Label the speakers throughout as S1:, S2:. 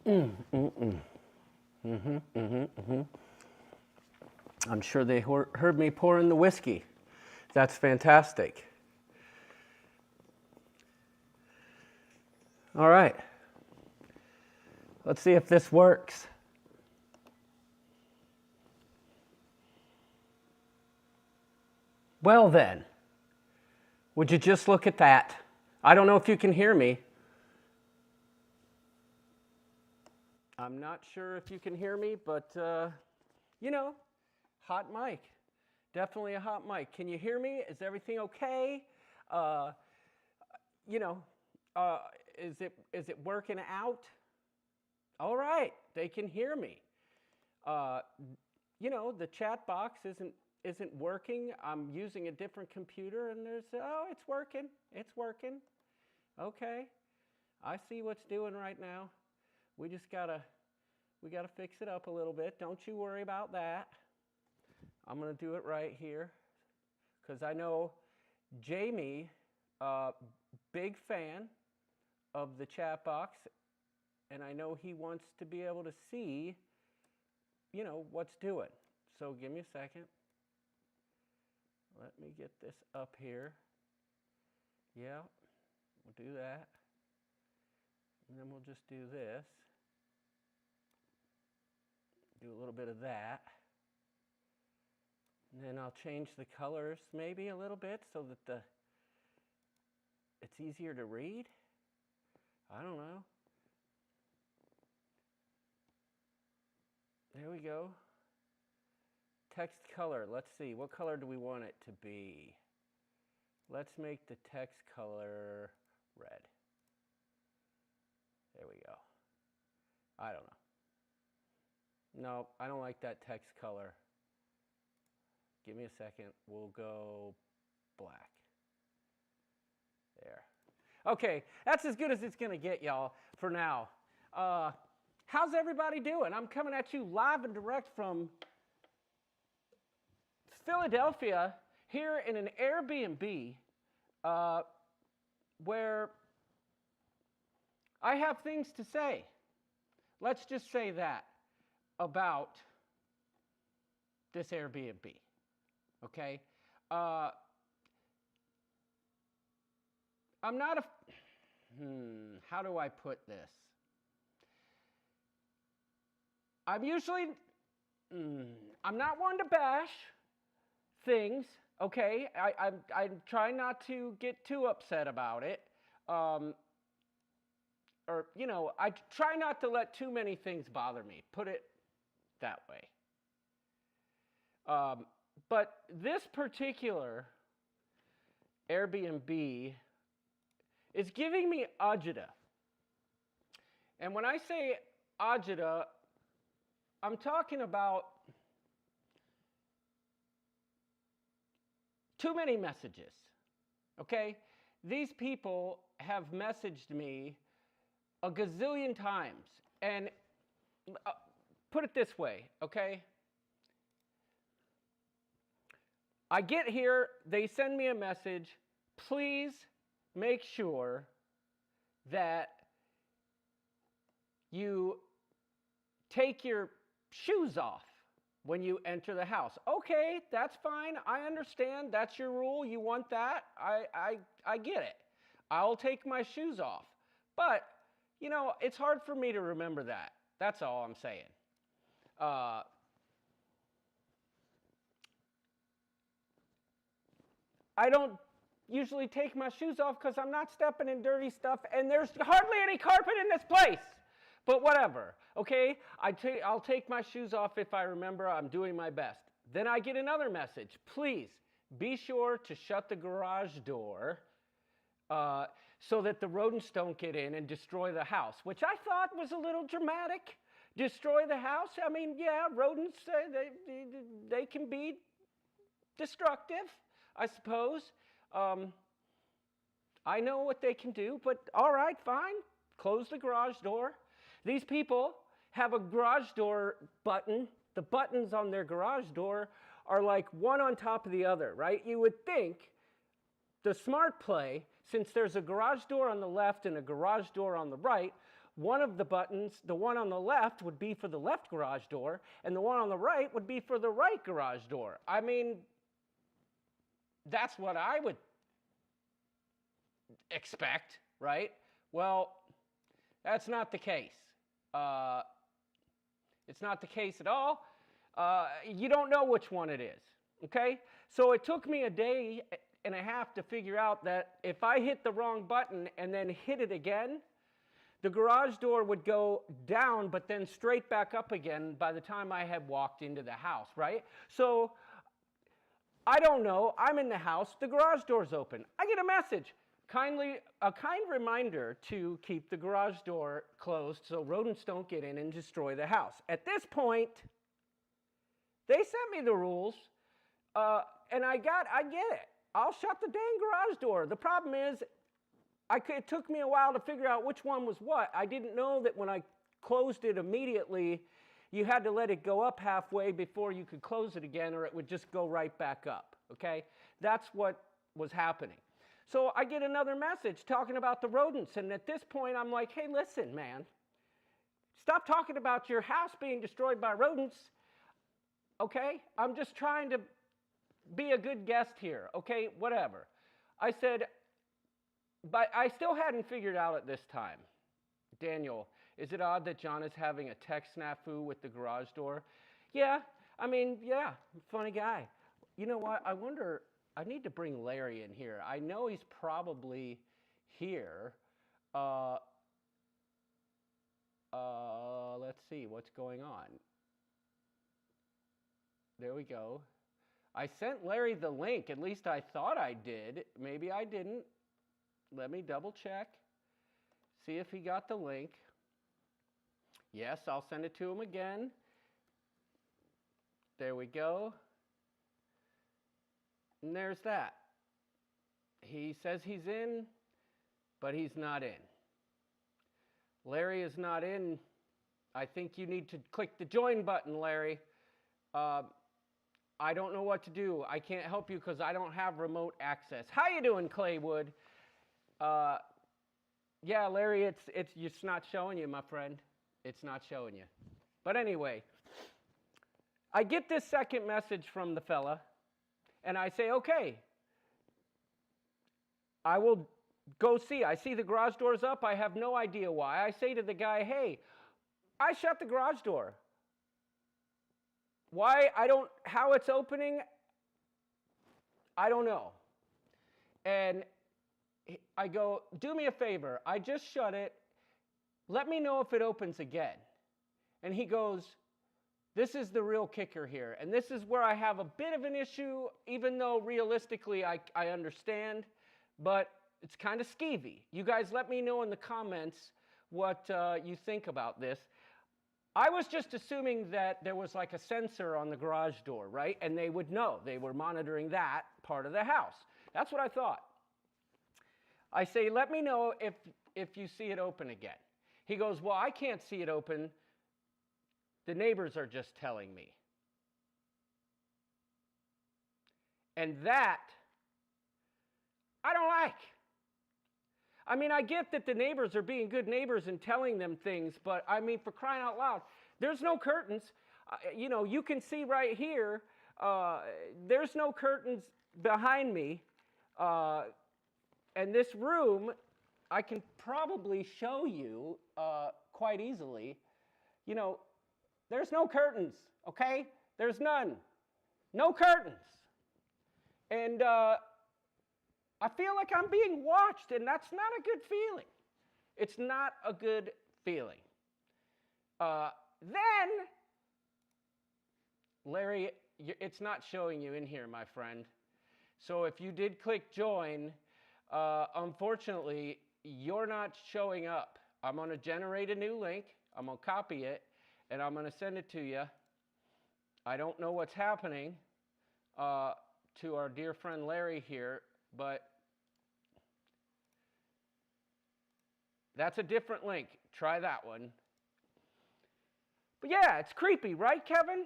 S1: I'm sure they heard me pouring the whiskey. That's fantastic. All right. Let's see if this works. Well then, would you just look at that? I don't know if you can hear me. I'm not sure if you can hear me, but hot mic. Definitely a hot mic. Can you hear me? Is everything okay? Uh, you know, is it working out? All right, they can hear me. The chat box isn't working. I'm using a different computer, and it's working. It's working. Okay, I see what's doing right now. We gotta fix it up a little bit. Don't you worry about that. I'm gonna do it right here, because I know Jamie, big fan of the chat box, and I know he wants to be able to see, what's doing. So give me a second. Let me get this up here. Yeah, we'll do that. And then we'll just do this. Do a little bit of that. And then I'll change the colors maybe a little bit so that it's easier to read. I don't know. There we go. Text color. Let's see. What color do we want it to be? Let's make the text color red. There we go. I don't know. No, I don't like that text color. Give me a second. We'll go black. There. Okay, that's as good as it's going to get, y'all, for now. How's everybody doing? I'm coming at you live and direct from Philadelphia, here in an Airbnb, where I have things to say. Let's just say that about this Airbnb, okay? I'm not a, how do I put this? I'm usually, I'm not one to bash things, okay? I try not to get too upset about it. I try not to let too many things bother me, put it that way. But this particular Airbnb is giving me agita. And when I say agita, I'm talking about too many messages, okay? These people have messaged me a gazillion times. And put it this way, okay? I get here, they send me a message, please make sure that you take your shoes off when you enter the house. Okay, that's fine. I understand. That's your rule. You want that. I get it. I'll take my shoes off. But, it's hard for me to remember that. That's all I'm saying. I don't usually take my shoes off because I'm not stepping in dirty stuff, and there's hardly any carpet in this place. But whatever, okay? I'll take my shoes off if I remember. I'm doing my best. Then I get another message. Please be sure to shut the garage door so that the rodents don't get in and destroy the house, which I thought was a little dramatic. Destroy the house? I mean, yeah, rodents, they can be destructive, I suppose. I know what they can do, but all right, fine. Close the garage door. These people have a garage door button. The buttons on their garage door are like one on top of the other, right? You would think the smart play, since there's a garage door on the left and a garage door on the right, one of the buttons, the one on the left would be for the left garage door, and the one on the right would be for the right garage door. I mean, that's what I would expect, right? Well, that's not the case. It's not the case at all. You don't know which one it is, okay? So it took me a day and a half to figure out that if I hit the wrong button and then hit it again, the garage door would go down but then straight back up again by the time I had walked into the house, right? So I don't know. I'm in the house. The garage door's open. I get a message. A kind reminder to keep the garage door closed so rodents don't get in and destroy the house. At this point, they sent me the rules, and I get it. I'll shut the dang garage door. The problem is, it took me a while to figure out which one was what. I didn't know that when I closed it immediately, you had to let it go up halfway before you could close it again, or it would just go right back up, okay? That's what was happening. So I get another message talking about the rodents, and at this point, I'm like, hey, listen, man, stop talking about your house being destroyed by rodents, okay? I'm just trying to be a good guest here, okay? Whatever. I said, but I still hadn't figured out at this time. Daniel, is it odd that John is having a tech snafu with the garage door? Yeah, I mean, yeah, funny guy. You know what? I wonder, I need to bring Larry in here. I know he's probably here. Let's see what's going on. There we go. I sent Larry the link. At least I thought I did. Maybe I didn't. Let me double check. See if he got the link. Yes, I'll send it to him again. There we go. And there's that. He says he's in, but he's not in. Larry is not in. I think you need to click the join button, Larry. I don't know what to do. I can't help you because I don't have remote access. How you doing, Claywood? Yeah, Larry, it's not showing you, my friend. It's not showing you. But anyway, I get this second message from the fella, and I say, okay, I will go see. I see the garage door's up. I have no idea why. I say to the guy, hey, I shut the garage door. Why? How it's opening, I don't know. And I go, do me a favor. I just shut it. Let me know if it opens again. And he goes, this is the real kicker here. And this is where I have a bit of an issue, even though realistically I understand, but it's kind of skeevy. You guys let me know in the comments what you think about this. I was just assuming that there was like a sensor on the garage door, right? And they would know. They were monitoring that part of the house. That's what I thought. I say, let me know if you see it open again. He goes, well, I can't see it open. The neighbors are just telling me. And that, I don't like. I mean, I get that the neighbors are being good neighbors and telling them things, but I mean, for crying out loud, there's no curtains. You know, you can see right here, there's no curtains behind me. And this room, I can probably show you quite easily. You know, there's no curtains, okay? There's none. No curtains. And I feel like I'm being watched, and that's not a good feeling. It's not a good feeling. Then, Larry, it's not showing you in here, my friend. So if you did click join, unfortunately, you're not showing up. I'm going to generate a new link. I'm going to copy it, and I'm going to send it to you. I don't know what's happening to our dear friend Larry here, but that's a different link. Try that one. But yeah, it's creepy, right, Kevin?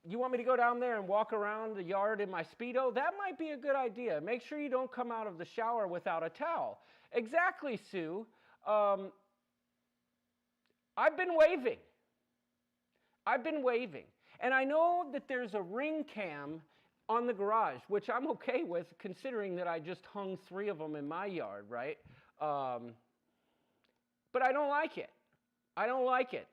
S1: You want me to go down there and walk around the yard in my Speedo? That might be a good idea. Make sure you don't come out of the shower without a towel. Exactly, Sue. I've been waving. I've been waving. And I know that there's a ring cam on the garage, which I'm okay with considering that I just hung 3 of them in my yard, right? But I don't like it. I don't like it.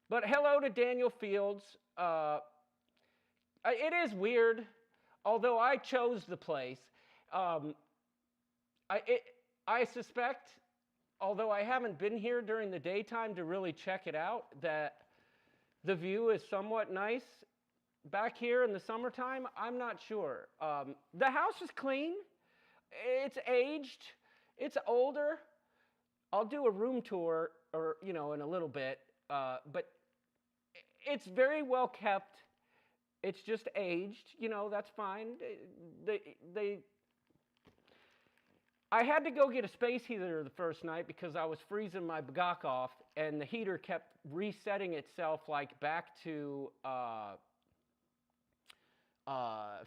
S1: But hello to Daniel Fields. It is weird, although I chose the place. I suspect, although I haven't been here during the daytime to really check it out, that the view is somewhat nice. Back here in the summertime, I'm not sure. The house is clean. It's aged. It's older. I'll do a room tour, or in a little bit. But it's very well kept. It's just aged. That's fine. I had to go get a space heater the first night because I was freezing my bagok off, and the heater kept resetting itself like back to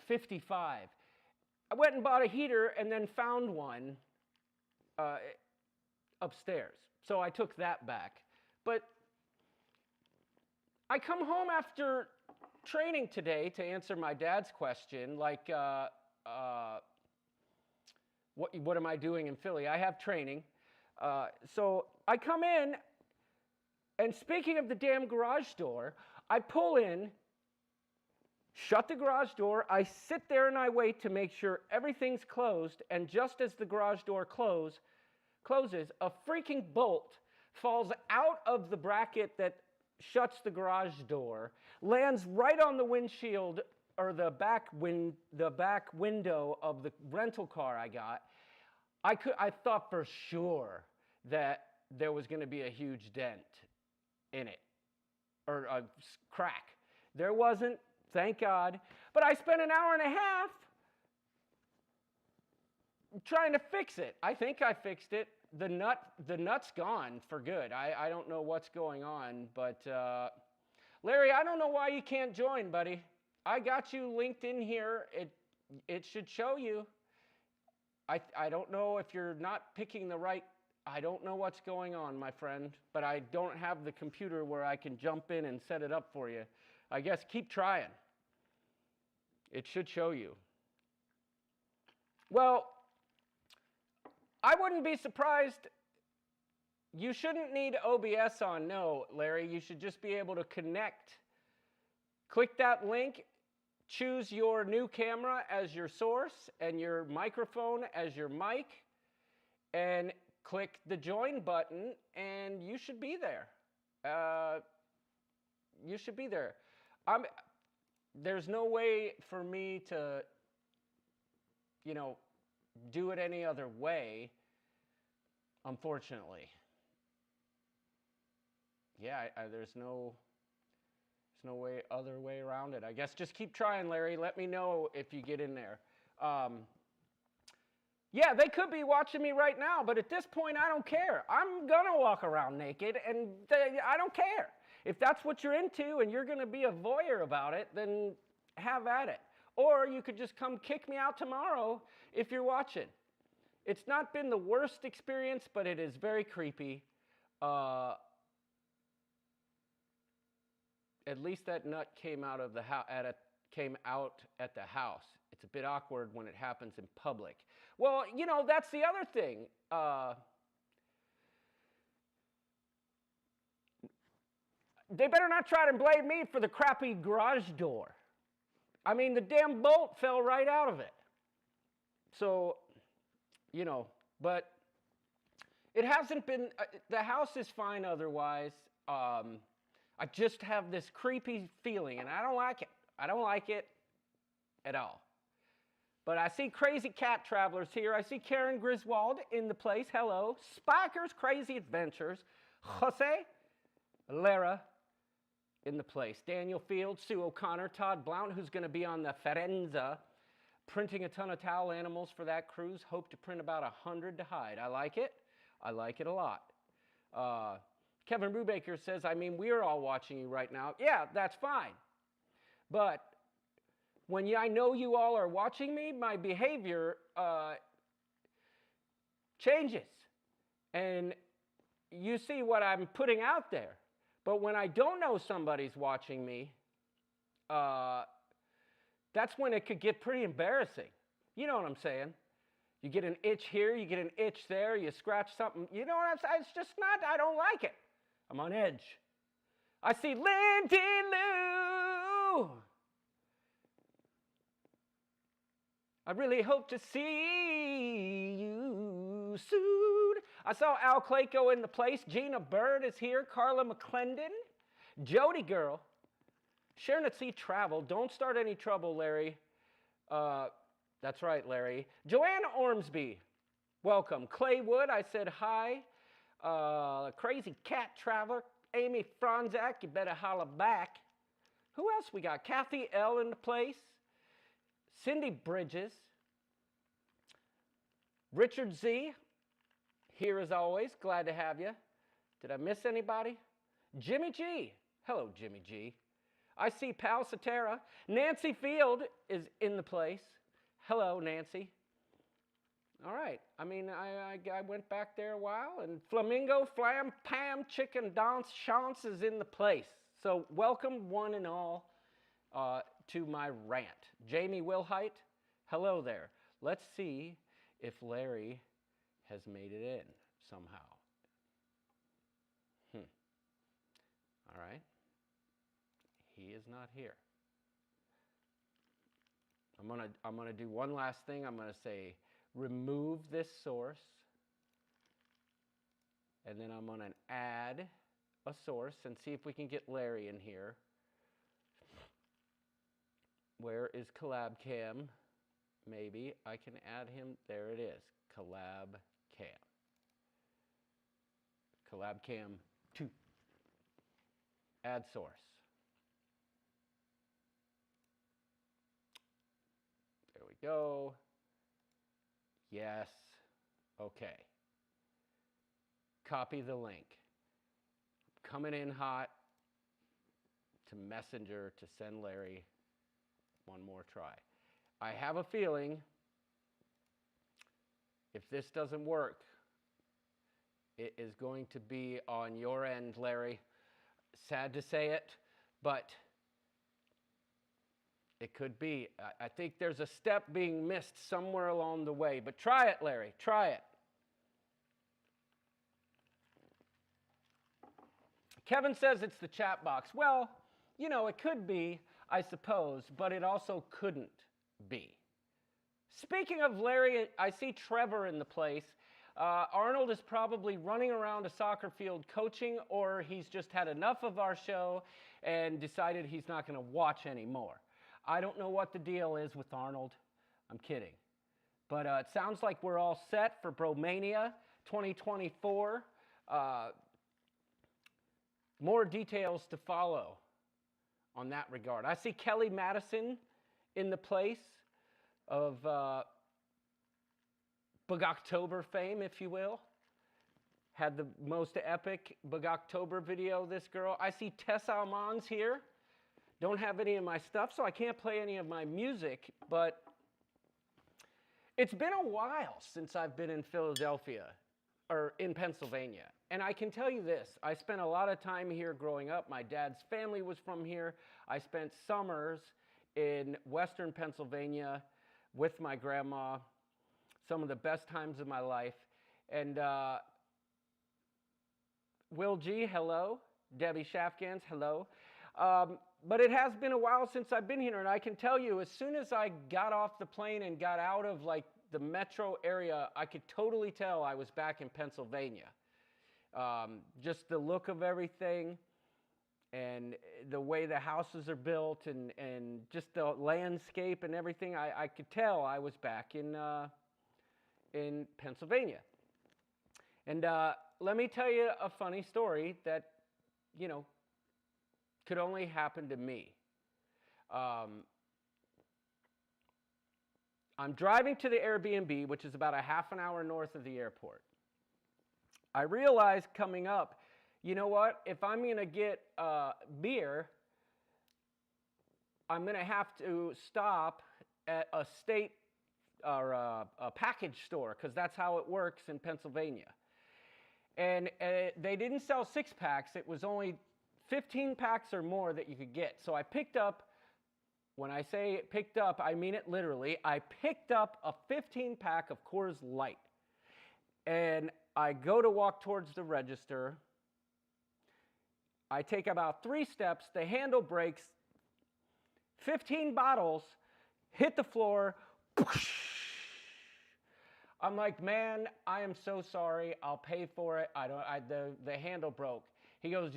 S1: 55. I went and bought a heater and then found one upstairs. So I took that back. But I come home after training today to answer my dad's question, like, what am I doing in Philly? I have training. So I come in, and speaking of the damn garage door, I pull in, shut the garage door, I sit there and I wait to make sure everything's closed, and just as the garage door closes, a freaking bolt falls out of the bracket that shuts the garage door, lands right on the windshield, or the back window of the rental car I got. I thought for sure that there was going to be a huge dent in it, or a crack. There wasn't, thank God. But I spent an hour and a half trying to fix it. I think I fixed it. The nut's gone for good. I don't know what's going on, but Larry, I don't know why you can't join, buddy. I got you linked in here. It should show you. I don't know if you're not picking the right. I don't know what's going on, my friend, but I don't have the computer where I can jump in and set it up for you. I guess keep trying. It should show you. Well, I wouldn't be surprised. You shouldn't need OBS on, no, Larry. You should just be able to connect. Click that link, choose your new camera as your source and your microphone as your mic, and click the join button, and you should be there. You should be there. There's no way for me to, do it any other way, unfortunately. Yeah, there's no other way around it. I guess just keep trying, Larry. Let me know if you get in there. Yeah, they could be watching me right now, but at this point, I don't care. I'm going to walk around naked, and I don't care. If that's what you're into and you're going to be a voyeur about it, then have at it. Or you could just come kick me out tomorrow if you're watching. It's not been the worst experience, but it is very creepy. At least that nut came out of the came out at the house. It's a bit awkward when it happens in public. Well, that's the other thing. They better not try to blame me for the crappy garage door. I mean, the damn bolt fell right out of it. So, but it hasn't been, the house is fine otherwise. I just have this creepy feeling, and I don't like it. I don't like it at all. But I see crazy cat travelers here. I see Karen Griswold in the place. Hello. Spiker's Crazy Adventures. Jose Lara in the place. Daniel Fields, Sue O'Connor, Todd Blount, who's going to be on the Firenze, printing a ton of towel animals for that cruise. Hope to print about 100 to hide. I like it. I like it a lot. Kevin Brubaker says, we're all watching you right now. Yeah, that's fine. But when I know you all are watching me, my behavior changes. And you see what I'm putting out there. But when I don't know somebody's watching me, that's when it could get pretty embarrassing. You know what I'm saying? You get an itch here, you get an itch there, you scratch something. You know what I'm saying? It's just not, I don't like it. I'm on edge. I see Lindy Lou. I really hope to see you soon. I saw Al Clayco in the place. Gina Bird is here. Carla McClendon. Jody Girl. Sharon at Sea Travel. Don't start any trouble, Larry. That's right, Larry. Joanne Ormsby. Welcome. Clay Wood. I said hi. Crazy Cat Traveler. Amy Franzak. You better holla back. Who else we got? Kathy L in the place. Cindy Bridges, Richard Z, here as always, glad to have you. Did I miss anybody? Jimmy G, hello Jimmy G. I see Pal Satara. Nancy Field is in the place. Hello Nancy. All right, I mean, I went back there a while, and Flamingo Flam Pam Chicken Dance Chance is in the place. So welcome one and all to my rant. Jamie Wilhite, hello there. Let's see if Larry has made it in somehow. All right. He is not here. I'm gonna do one last thing. I'm gonna say remove this source, and then I'm gonna add a source and see if we can get Larry in here. Where is Collab Cam? Maybe I can add him. There it is. Collab Cam. Collab Cam 2. Add source. There we go. Yes. Okay. Copy the link. Coming in hot to Messenger to send Larry one more try. I have a feeling if this doesn't work, it is going to be on your end, Larry. Sad to say it, but it could be. I think there's a step being missed somewhere along the way, but try it, Larry. Try it. Kevin says it's the chat box. Well, you know, it could be, I suppose, but it also couldn't be. Speaking of Larry, I see Trevor in the place. Arnold is probably running around a soccer field coaching, or he's just had enough of our show and decided he's not going to watch anymore. I don't know what the deal is with Arnold. I'm kidding. But it sounds like we're all set for Bromania 2024. More details to follow on that regard. I see Kelly Madison in the place of Bugoctober fame, if you will. Had the most epic Bugoctober video, this girl. I see Tess Almans here. Don't have any of my stuff, so I can't play any of my music, but it's been a while since I've been in Philadelphia, or in Pennsylvania. And I can tell you this, I spent a lot of time here growing up. My dad's family was from here. I spent summers in Western Pennsylvania with my grandma, some of the best times of my life. And Will G, hello. Debbie Shafgans, hello. But it has been a while since I've been here, and I can tell you, as soon as I got off the plane and got out of like the metro area, I could totally tell I was back in Pennsylvania. Just the look of everything and the way the houses are built and just the landscape and everything, I could tell I was back in Pennsylvania. And let me tell you a funny story that, you know, could only happen to me. I'm driving to the Airbnb, which is about a half an hour north of the airport. I realized coming up, you know what? If I'm going to get beer, I'm going to have to stop at a state or a package store, because that's how it works in Pennsylvania. And they didn't sell 6-packs. It was only 15 packs or more that you could get. So I picked up, when I say picked up, I mean it literally. I picked up a 15 pack of Coors Light. And I go to walk towards the register. I take about 3 steps, the handle breaks, 15 bottles hit the floor. I'm like, man, I am so sorry. I'll pay for it. The handle broke. He goes,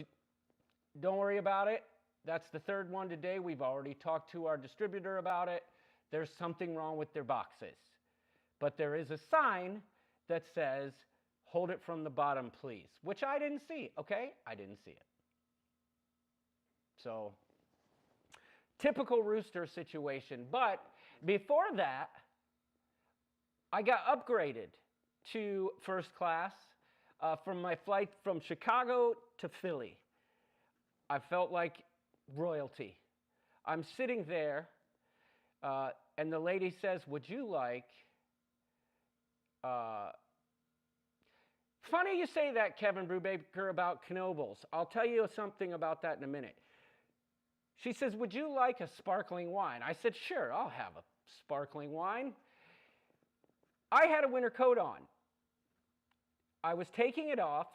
S1: don't worry about it. That's the 3rd one today. We've already talked to our distributor about it. There's something wrong with their boxes. But there is a sign that says, hold it from the bottom, please, which I didn't see, okay? I didn't see it. So, typical Rooster situation. But before that, I got upgraded to first class from my flight from Chicago to Philly. I felt like royalty. I'm sitting there, and the lady says, would you like... Funny you say that, Kevin Brubaker, about Knoebels. I'll tell you something about that in a minute. She says, would you like a sparkling wine? I said, sure, I'll have a sparkling wine. I had a winter coat on. I was taking it off,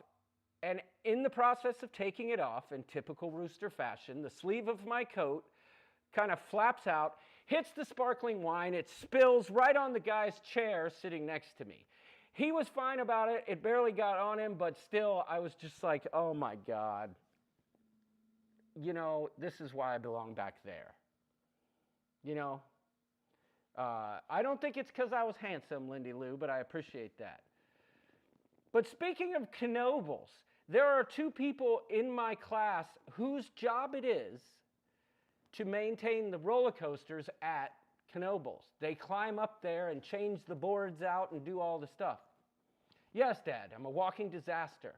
S1: and in the process of taking it off, in typical Rooster fashion, the sleeve of my coat kind of flaps out, hits the sparkling wine, it spills right on the guy's chair sitting next to me. He was fine about it. It barely got on him, but still, I was just like, oh my God. You know, this is why I belong back there. You know, I don't think it's because I was handsome, Lindy Lou, but I appreciate that. But speaking of Knoebels, there are 2 people in my class whose job it is to maintain the roller coasters at Knoebels. They climb up there and change the boards out and do all the stuff. Yes, Dad, I'm a walking disaster.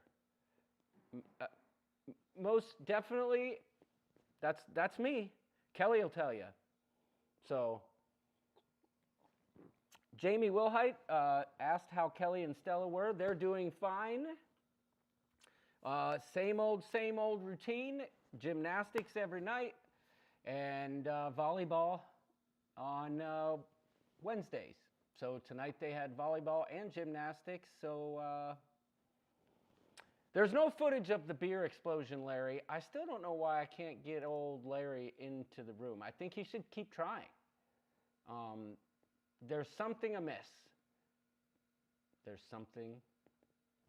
S1: Most definitely, that's me. Kelly will tell you. So, Jamie Wilhite asked how Kelly and Stella were. They're doing fine. Same old routine. Gymnastics every night. And volleyball on Wednesdays. So tonight they had volleyball and gymnastics. So there's no footage of the beer explosion, Larry. I still don't know why I can't get old Larry into the room. I think he should keep trying. There's something amiss. There's something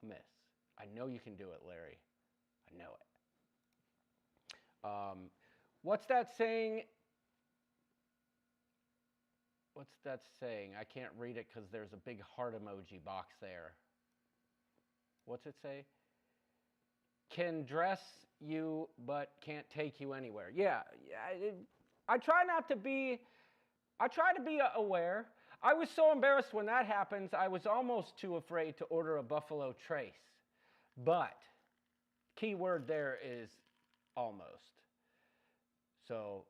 S1: amiss. I know you can do it, Larry. I know it. What's that saying? What's that saying? I can't read it because there's a big heart emoji box there. What's it say? Can dress you, but can't take you anywhere. Yeah, I try to be aware. I was so embarrassed when that happens, I was almost too afraid to order a Buffalo Trace. But, key word there is almost. So,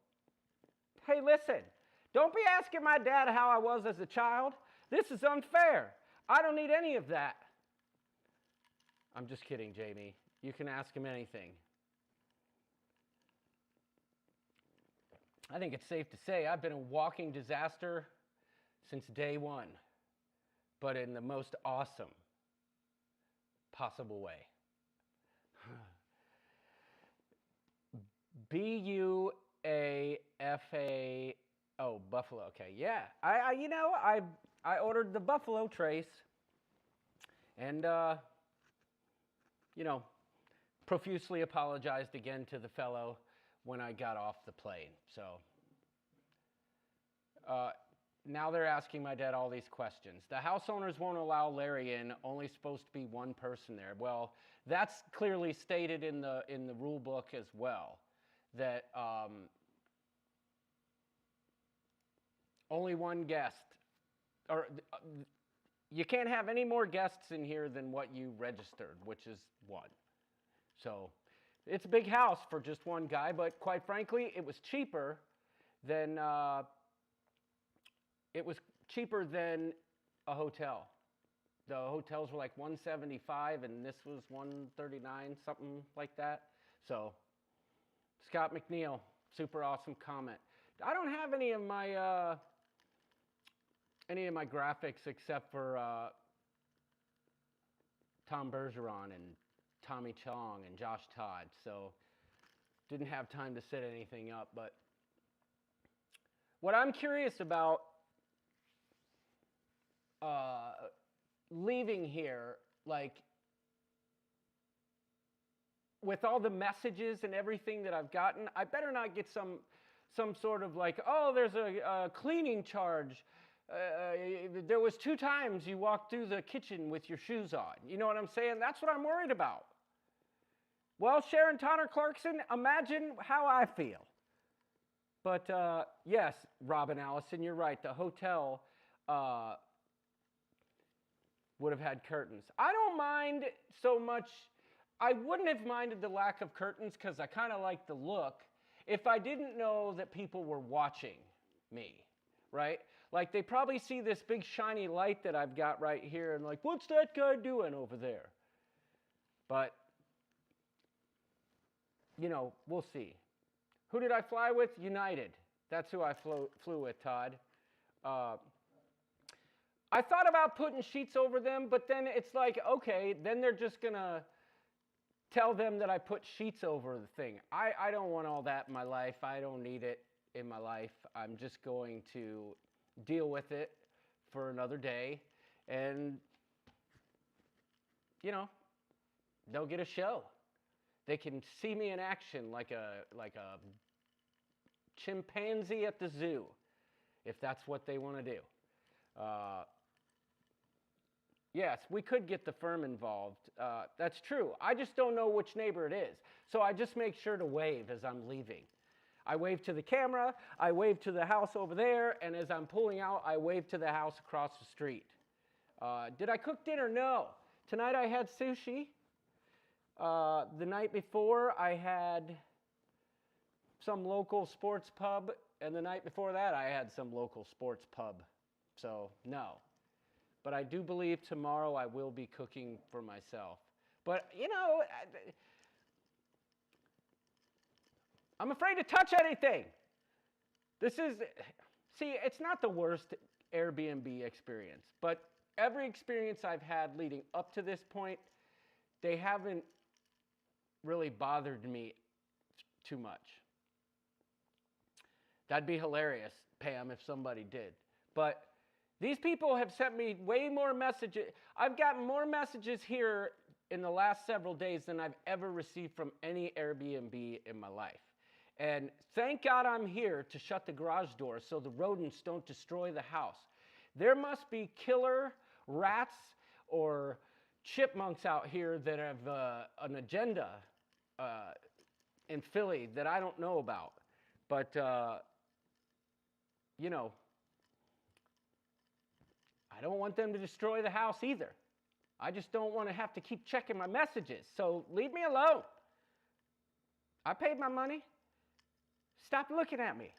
S1: hey, listen. Don't be asking my dad how I was as a child. This is unfair. I don't need any of that. I'm just kidding, Jamie. You can ask him anything. I think it's safe to say I've been a walking disaster since day one, but in the most awesome possible way. B-U-A-F-A... Oh, Buffalo. Okay, yeah. I ordered the Buffalo Trace, and profusely apologized again to the fellow when I got off the plane. So now they're asking my dad all these questions. The house owners won't allow Larry in. Only supposed to be one person there. Well, that's clearly stated in the rule book as well. That only one guest, or you can't have any more guests in here than what you registered, which is 1. So it's a big house for just one guy, but quite frankly, it was cheaper than a hotel. The hotels were like $175, and this was $139, something like that. So Scott McNeil, super awesome comment. I don't have any of my graphics except for Tom Bergeron and Tommy Chong and Josh Todd, so didn't have time to set anything up. But what I'm curious about leaving here, like, with all the messages and everything that I've gotten, I better not get some sort of like, oh, there's a cleaning charge. There was 2 times you walked through the kitchen with your shoes on. You know what I'm saying? That's what I'm worried about. Well, Sharon Tonner Clarkson, imagine how I feel. But yes, Robin Allison, you're right. The hotel would have had curtains. I don't mind so much. I wouldn't have minded the lack of curtains because I kind of like the look if I didn't know that people were watching me, right? Like, they probably see this big shiny light that I've got right here and like, what's that guy doing over there? But, you know, we'll see. Who did I fly with? United. That's who I flew with, Todd. I thought about putting sheets over them, but then it's like, okay, then they're just going to tell them that I put sheets over the thing. I don't want all that in my life. I don't need it in my life. I'm just going to deal with it for another day. And, you know, they'll get a show. They can see me in action like a chimpanzee at the zoo, if that's what they want to do. Yes, we could get the firm involved. That's true. I just don't know which neighbor it is. So I just make sure to wave as I'm leaving. I wave to the camera, I wave to the house over there, and as I'm pulling out, I wave to the house across the street. Did I cook dinner? No. Tonight I had sushi. The night before I had some local sports pub, and the night before that I had some local sports pub. So, no. But I do believe tomorrow I will be cooking for myself. But, you know, I'm afraid to touch anything. See, it's not the worst Airbnb experience, but every experience I've had leading up to this point, they haven't really bothered me too much. That'd be hilarious, Pam, if somebody did. But these people have sent me way more messages. I've gotten more messages here in the last several days than I've ever received from any Airbnb in my life. And thank God I'm here to shut the garage door so the rodents don't destroy the house. There must be killer rats or chipmunks out here that have an agenda in Philly that I don't know about. But, you know, I don't want them to destroy the house either. I just don't want to have to keep checking my messages. So leave me alone. I paid my money. Stop looking at me.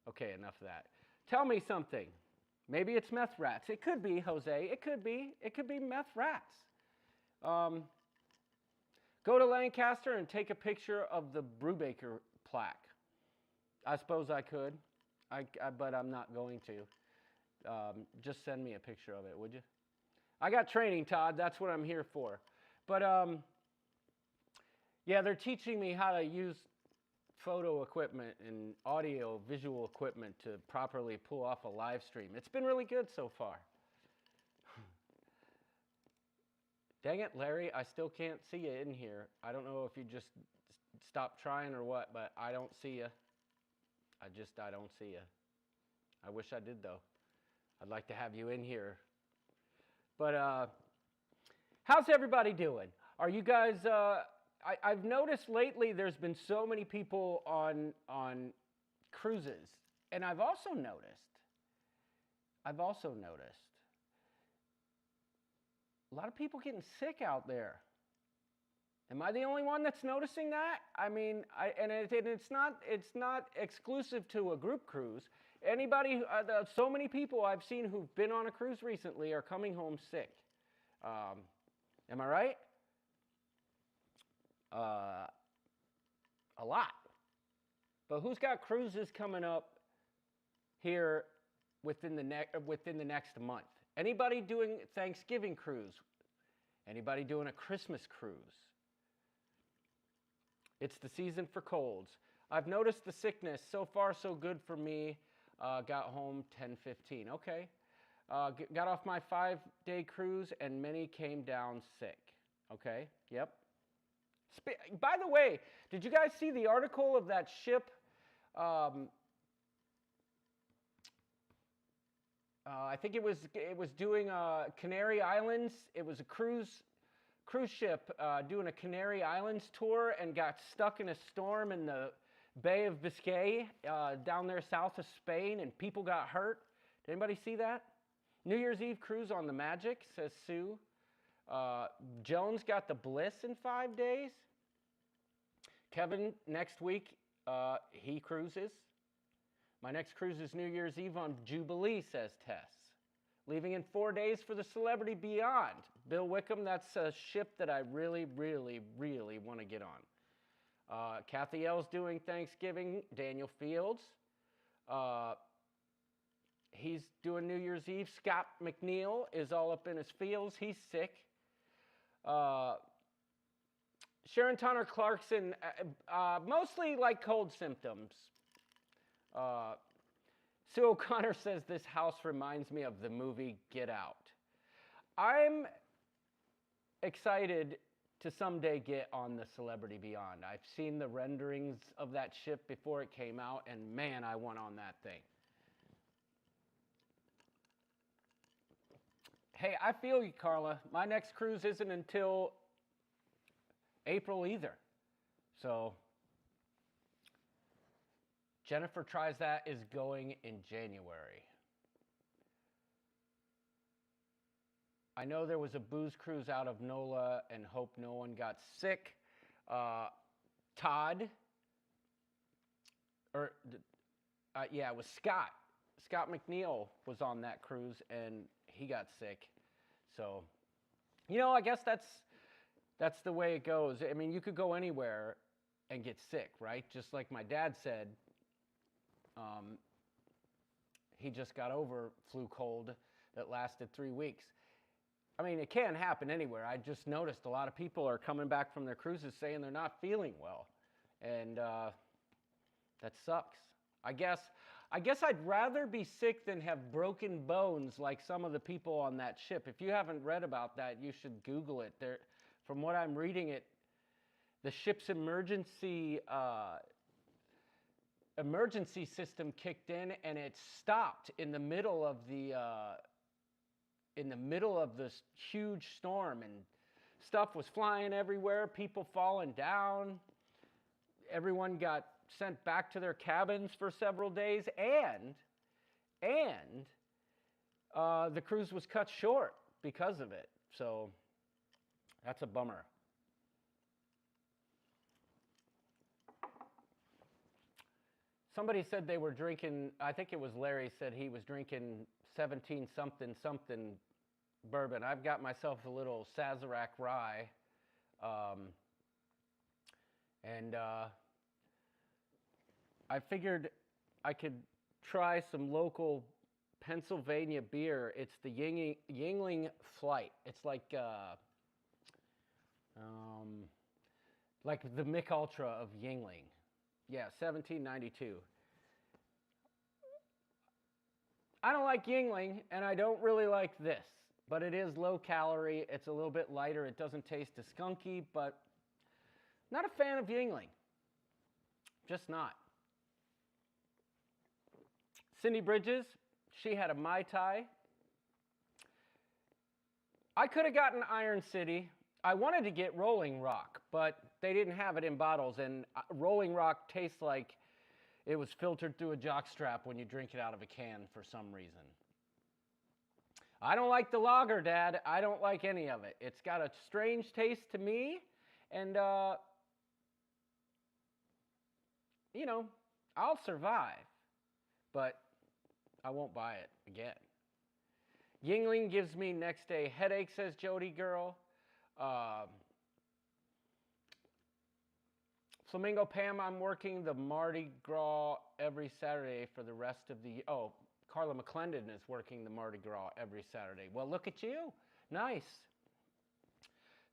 S1: Okay, enough of that. Tell me something. Maybe it's meth rats. It could be, Jose. It could be. It could be meth rats. Go to Lancaster and take a picture of the Brubaker plaque. I suppose I could, but I'm not going to. Just send me a picture of it, would you? I got training, Todd. That's what I'm here for. But, yeah, they're teaching me how to use photo equipment and audio visual equipment to properly pull off a live stream. It's been really good so far. Dang it, Larry, I still can't see you in here. I don't know if you just stopped trying or what, but I don't see you. I don't see you. I wish I did, though. I'd like to have you in here. But how's everybody doing? Are you guys, I've noticed lately there's been so many people on cruises. And I've also noticed a lot of people getting sick out there. Am I the only one that's noticing that? I mean, it's not exclusive to a group cruise. Anybody, so many people I've seen who've been on a cruise recently are coming home sick. Am I right? A lot. But who's got cruises coming up here within the next month? Anybody doing Thanksgiving cruise? Anybody doing a Christmas cruise? It's the season for colds. I've noticed the sickness. So far, so good for me. Got home 10:15. Okay. Got off my 5-day cruise, and many came down sick. Okay. Yep. By the way, did you guys see the article of that ship? I think it was doing Canary Islands. It was a cruise ship doing a Canary Islands tour and got stuck in a storm in the Bay of Biscay down there south of Spain, and people got hurt. Did anybody see that? New Year's Eve cruise on the Magic, says Sue. Jones got the Bliss in 5 days. Kevin, next week, he cruises. My next cruise is New Year's Eve on Jubilee, says Tess. Leaving in 4 days for the Celebrity Beyond. Bill Wickham, that's a ship that I really, really, really want to get on. Kathy L's doing Thanksgiving. Daniel Fields. He's doing New Year's Eve. Scott McNeil is all up in his feels. He's sick. Sharon Tonner Clarkson, mostly like cold symptoms. Sue O'Connor says this house reminds me of the movie Get Out. I'm excited to someday get on the Celebrity Beyond. I've seen the renderings of that ship before it came out, and man, I want on that thing. Hey, I feel you, Carla. My next cruise isn't until April either. So Jennifer Tries That is going in January. I know there was a booze cruise out of NOLA and hope no one got sick. Todd, it was Scott. Scott McNeil was on that cruise and he got sick. So, I guess that's the way it goes. I mean, you could go anywhere and get sick, right? Just like my dad said, he just got over flu cold that lasted 3 weeks. I mean, it can happen anywhere. I just noticed a lot of people are coming back from their cruises saying they're not feeling well. And that sucks. I guess I'd rather be sick than have broken bones like some of the people on that ship. If you haven't read about that, you should Google it. From what I'm reading, the ship's emergency system kicked in, and it stopped in the middle of this huge storm, and stuff was flying everywhere, people falling down. Everyone got sent back to their cabins for several days, and the cruise was cut short because of it. So that's a bummer. Somebody said they were drinking, I think it was Larry said he was drinking 17 something bourbon. I've got myself a little Sazerac rye. I figured I could try some local Pennsylvania beer. It's the Yuengling Flight. It's like the Mich Ultra of Yuengling. Yeah, 1792. I don't like Yuengling, and I don't really like this, but it is low calorie. It's a little bit lighter. It doesn't taste as skunky, but not a fan of Yuengling. Just not. Cindy Bridges, she had a Mai Tai. I could have gotten Iron City. I wanted to get Rolling Rock, but they didn't have it in bottles, and Rolling Rock tastes like it was filtered through a jockstrap when you drink it out of a can for some reason. I don't like the lager, Dad. I don't like any of it. It's got a strange taste to me, and, I'll survive, but I won't buy it again. Yuengling gives me next day headache, says Jody Girl. Flamingo Pam, I'm working the Mardi Gras every Saturday for the rest of the year. Oh, Carla McClendon is working the Mardi Gras every Saturday. Well, look at you. Nice.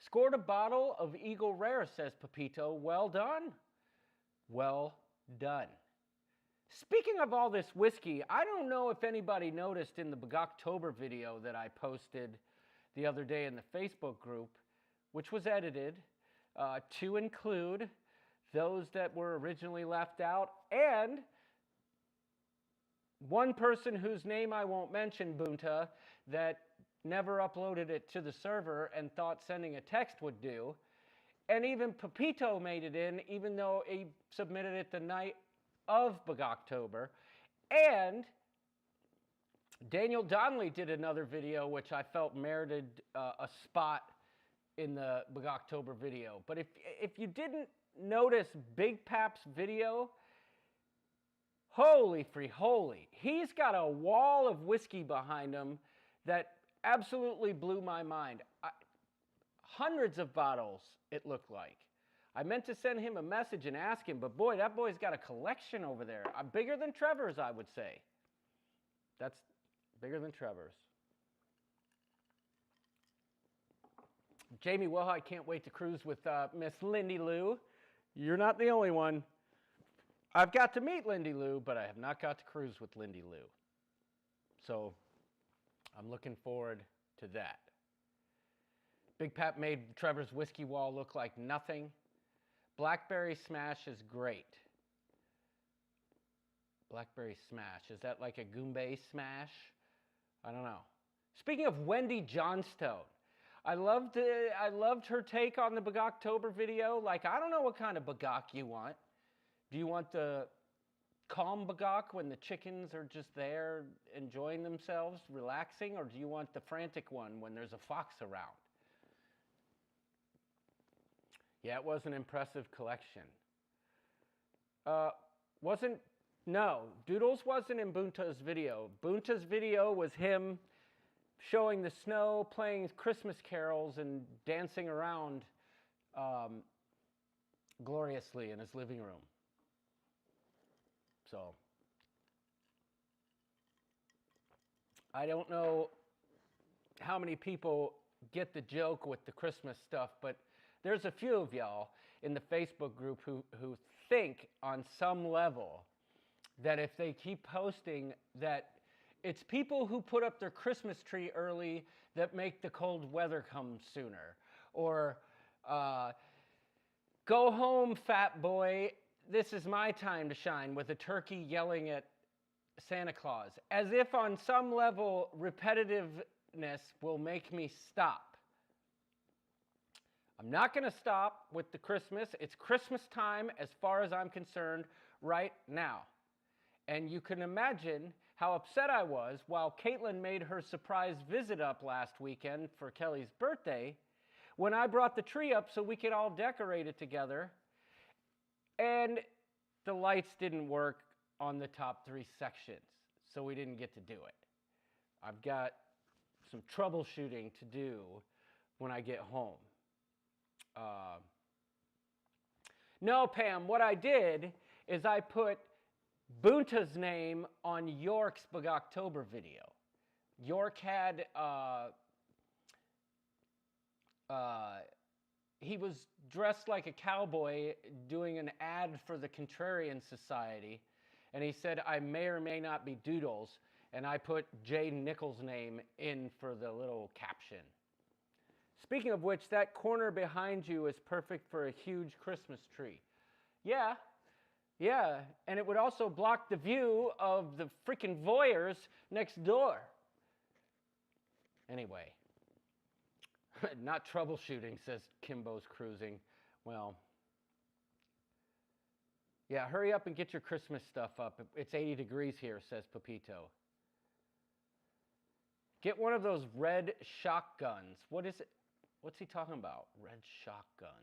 S1: Scored a bottle of Eagle Rare, says Pepito. Well done. Well done. Speaking of all this whiskey, I don't know if anybody noticed in the Bogoctober video that I posted the other day in the Facebook group, which was edited to include those that were originally left out, and one person whose name I won't mention, Bunta, that never uploaded it to the server and thought sending a text would do. And even Pepito made it in, even though he submitted it the night of Bogoctober. And Daniel Donnelly did another video, which I felt merited a spot in the Bogoctober video. But if you didn't notice Big Pap's video, holy free holy, he's got a wall of whiskey behind him that absolutely blew my mind. Hundreds of bottles, it looked like. I meant to send him a message and ask him, but boy, that boy's got a collection over there. Bigger than Trevor's, I would say. That's bigger than Trevor's. Jamie, well, I can't wait to cruise with Miss Lindy Lou. You're not the only one. I've got to meet Lindy Lou, but I have not got to cruise with Lindy Lou. So I'm looking forward to that. Big Pap made Trevor's whiskey wall look like nothing. Blackberry Smash is great. Blackberry Smash. Is that like a Goombay Smash? I don't know. Speaking of Wendy Johnstone, I loved her take on the Bogoctober video. Like, I don't know what kind of Bogok you want. Do you want the calm Bogok when the chickens are just there enjoying themselves, relaxing? Or do you want the frantic one when there's a fox around? Yeah, it was an impressive collection. No, Doodles wasn't in Bunta's video. Bunta's video was him showing the snow, playing Christmas carols, and dancing around gloriously in his living room. So, I don't know how many people get the joke with the Christmas stuff, but there's a few of y'all in the Facebook group who think on some level that if they keep posting that it's people who put up their Christmas tree early that make the cold weather come sooner. Or, go home, fat boy, this is my time to shine, with a turkey yelling at Santa Claus. As if on some level repetitiveness will make me stop. I'm not going to stop with the Christmas. It's Christmas time as far as I'm concerned right now. And you can imagine how upset I was while Caitlin made her surprise visit up last weekend for Kelly's birthday when I brought the tree up so we could all decorate it together. And the lights didn't work on the top 3 sections, so we didn't get to do it. I've got some troubleshooting to do when I get home. No, Pam, what I did is I put Bunta's name on York's Bogoctober video. York had, he was dressed like a cowboy doing an ad for the Contrarian Society, and he said, I may or may not be Doodles, and I put Jay Nichols' name in for the little caption. Speaking of which, that corner behind you is perfect for a huge Christmas tree. Yeah, and it would also block the view of the freaking voyeurs next door. Anyway, not troubleshooting, says Kimbo's Cruising. Well, yeah, hurry up and get your Christmas stuff up. It's 80 degrees here, says Pepito. Get one of those red shotguns. What is it? What's he talking about? Red shotguns.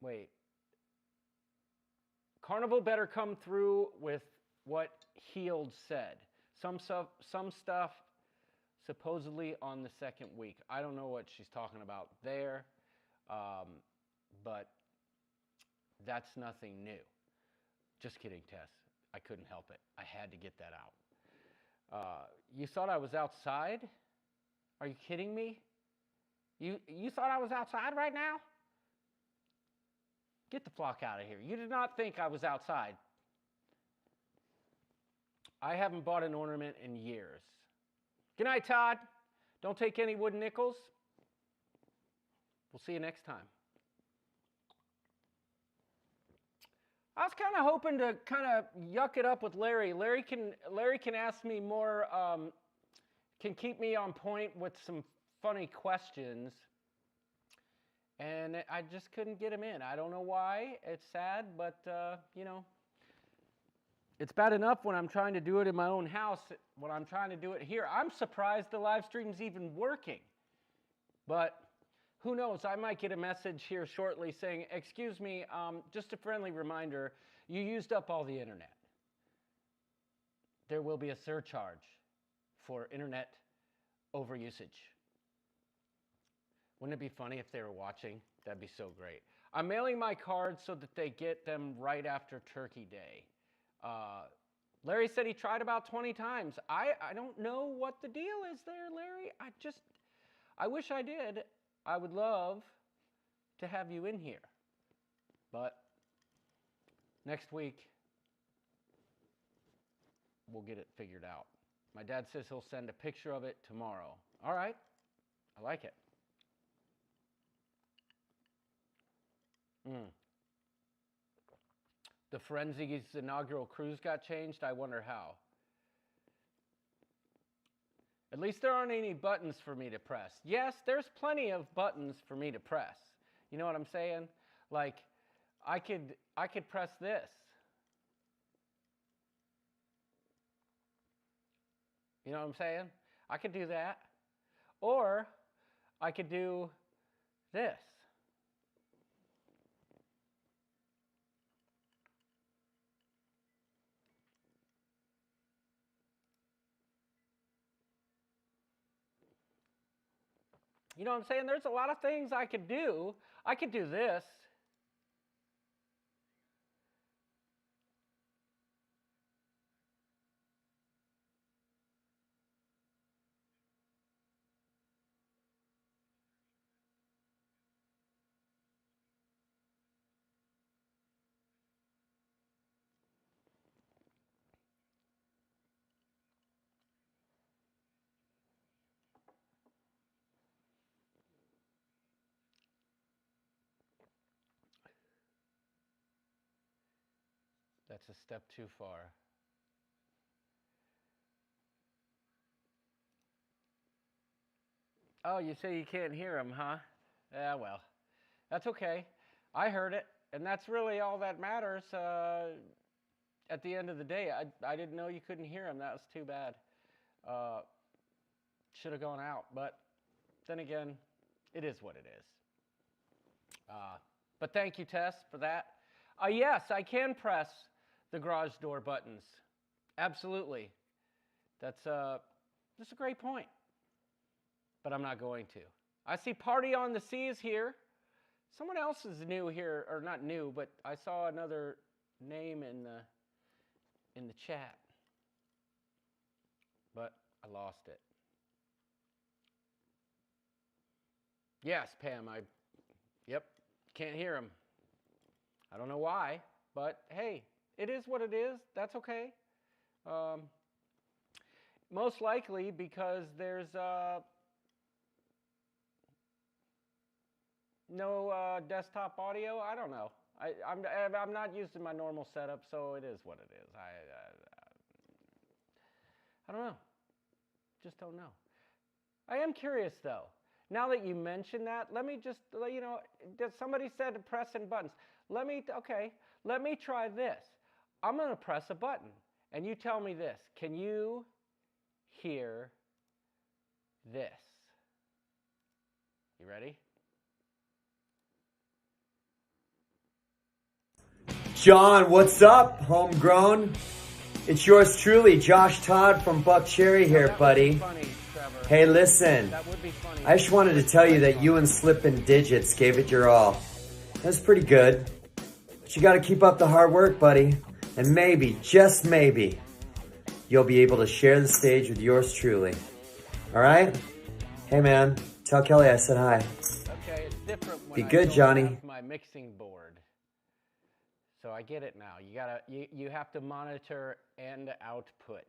S1: Wait. Carnival better come through with what Healed said. Some stuff supposedly on the second week. I don't know what she's talking about there, but that's nothing new. Just kidding, Tess. I couldn't help it. I had to get that out. You thought I was outside? Are you kidding me? You thought I was outside right now? Get the flock out of here. You did not think I was outside. I haven't bought an ornament in years. Good night, Todd. Don't take any wooden nickels. We'll see you next time. I was kind of hoping to kind of yuck it up with Larry. Larry can ask me more, can keep me on point with some funny questions. And I just couldn't get him in. I don't know why. It's sad, but, you know, it's bad enough when I'm trying to do it in my own house, when I'm trying to do it here. I'm surprised the live stream's even working. But who knows? I might get a message here shortly saying, excuse me, just a friendly reminder, you used up all the internet. There will be a surcharge for internet overusage. Wouldn't it be funny if they were watching? That'd be so great. I'm mailing my cards so that they get them right after Turkey Day. Larry said he tried about 20 times. I don't know what the deal is there, Larry. I wish I did. I would love to have you in here. But next week, we'll get it figured out. My dad says he'll send a picture of it tomorrow. All right. I like it. The Frenzy's inaugural cruise got changed. I wonder how. At least there aren't any buttons for me to press. Yes, there's plenty of buttons for me to press. You know what I'm saying? Like, I could press this. You know what I'm saying? I could do that. Or I could do this. You know what I'm saying? There's a lot of things I could do. I could do this. That's a step too far. Oh, you say you can't hear him, huh? Yeah, well, that's okay. I heard it, and that's really all that matters. At the end of the day, I didn't know you couldn't hear him. That was too bad. Should have gone out, but then again, it is what it is. But thank you, Tess, for that. Yes, I can press the garage door buttons. Absolutely. That's a great point. But I'm not going to. I see Party on the Seas here. Someone else is new here, or not new, but I saw another name in the chat. But I lost it. Yes, Pam, yep, can't hear him. I don't know why, but hey, it is what it is. That's okay. Most likely because there's no desktop audio. I don't know. I'm not using my normal setup, so it is what it is. I don't know. Just don't know. I am curious though. Now that you mention that, let me just let you know. Somebody said pressing buttons. Let me try this. I'm going to press a button, and you tell me this. Can you hear this? You ready?
S2: John, what's up, homegrown? It's yours truly, Josh Todd from Buck Cherry here, buddy.
S1: Funny, Trevor. Trevor.
S2: Hey, listen.
S1: That would be funny.
S2: I just wanted to tell you that you and Slippin' Digits gave it your all. That's pretty good. But you gotta keep up the hard work, buddy. And maybe, just maybe, you'll be able to share the stage with yours truly. Alright? Hey man, tell Kelly I said hi.
S1: Okay, it's different when
S2: Be
S1: I
S2: good,
S1: don't
S2: Johnny.
S1: have my mixing board. So I get it now. You have to monitor and output.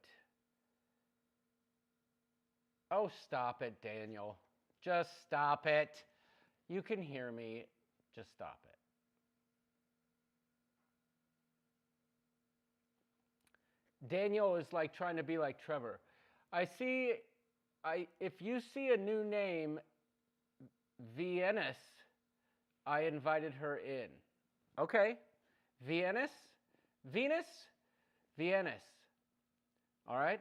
S1: Oh, stop it, Daniel. Just stop it. You can hear me. Just stop it. Daniel is like trying to be like Trevor. If you see a new name, Venus, I invited her in. Okay. Venus. All right.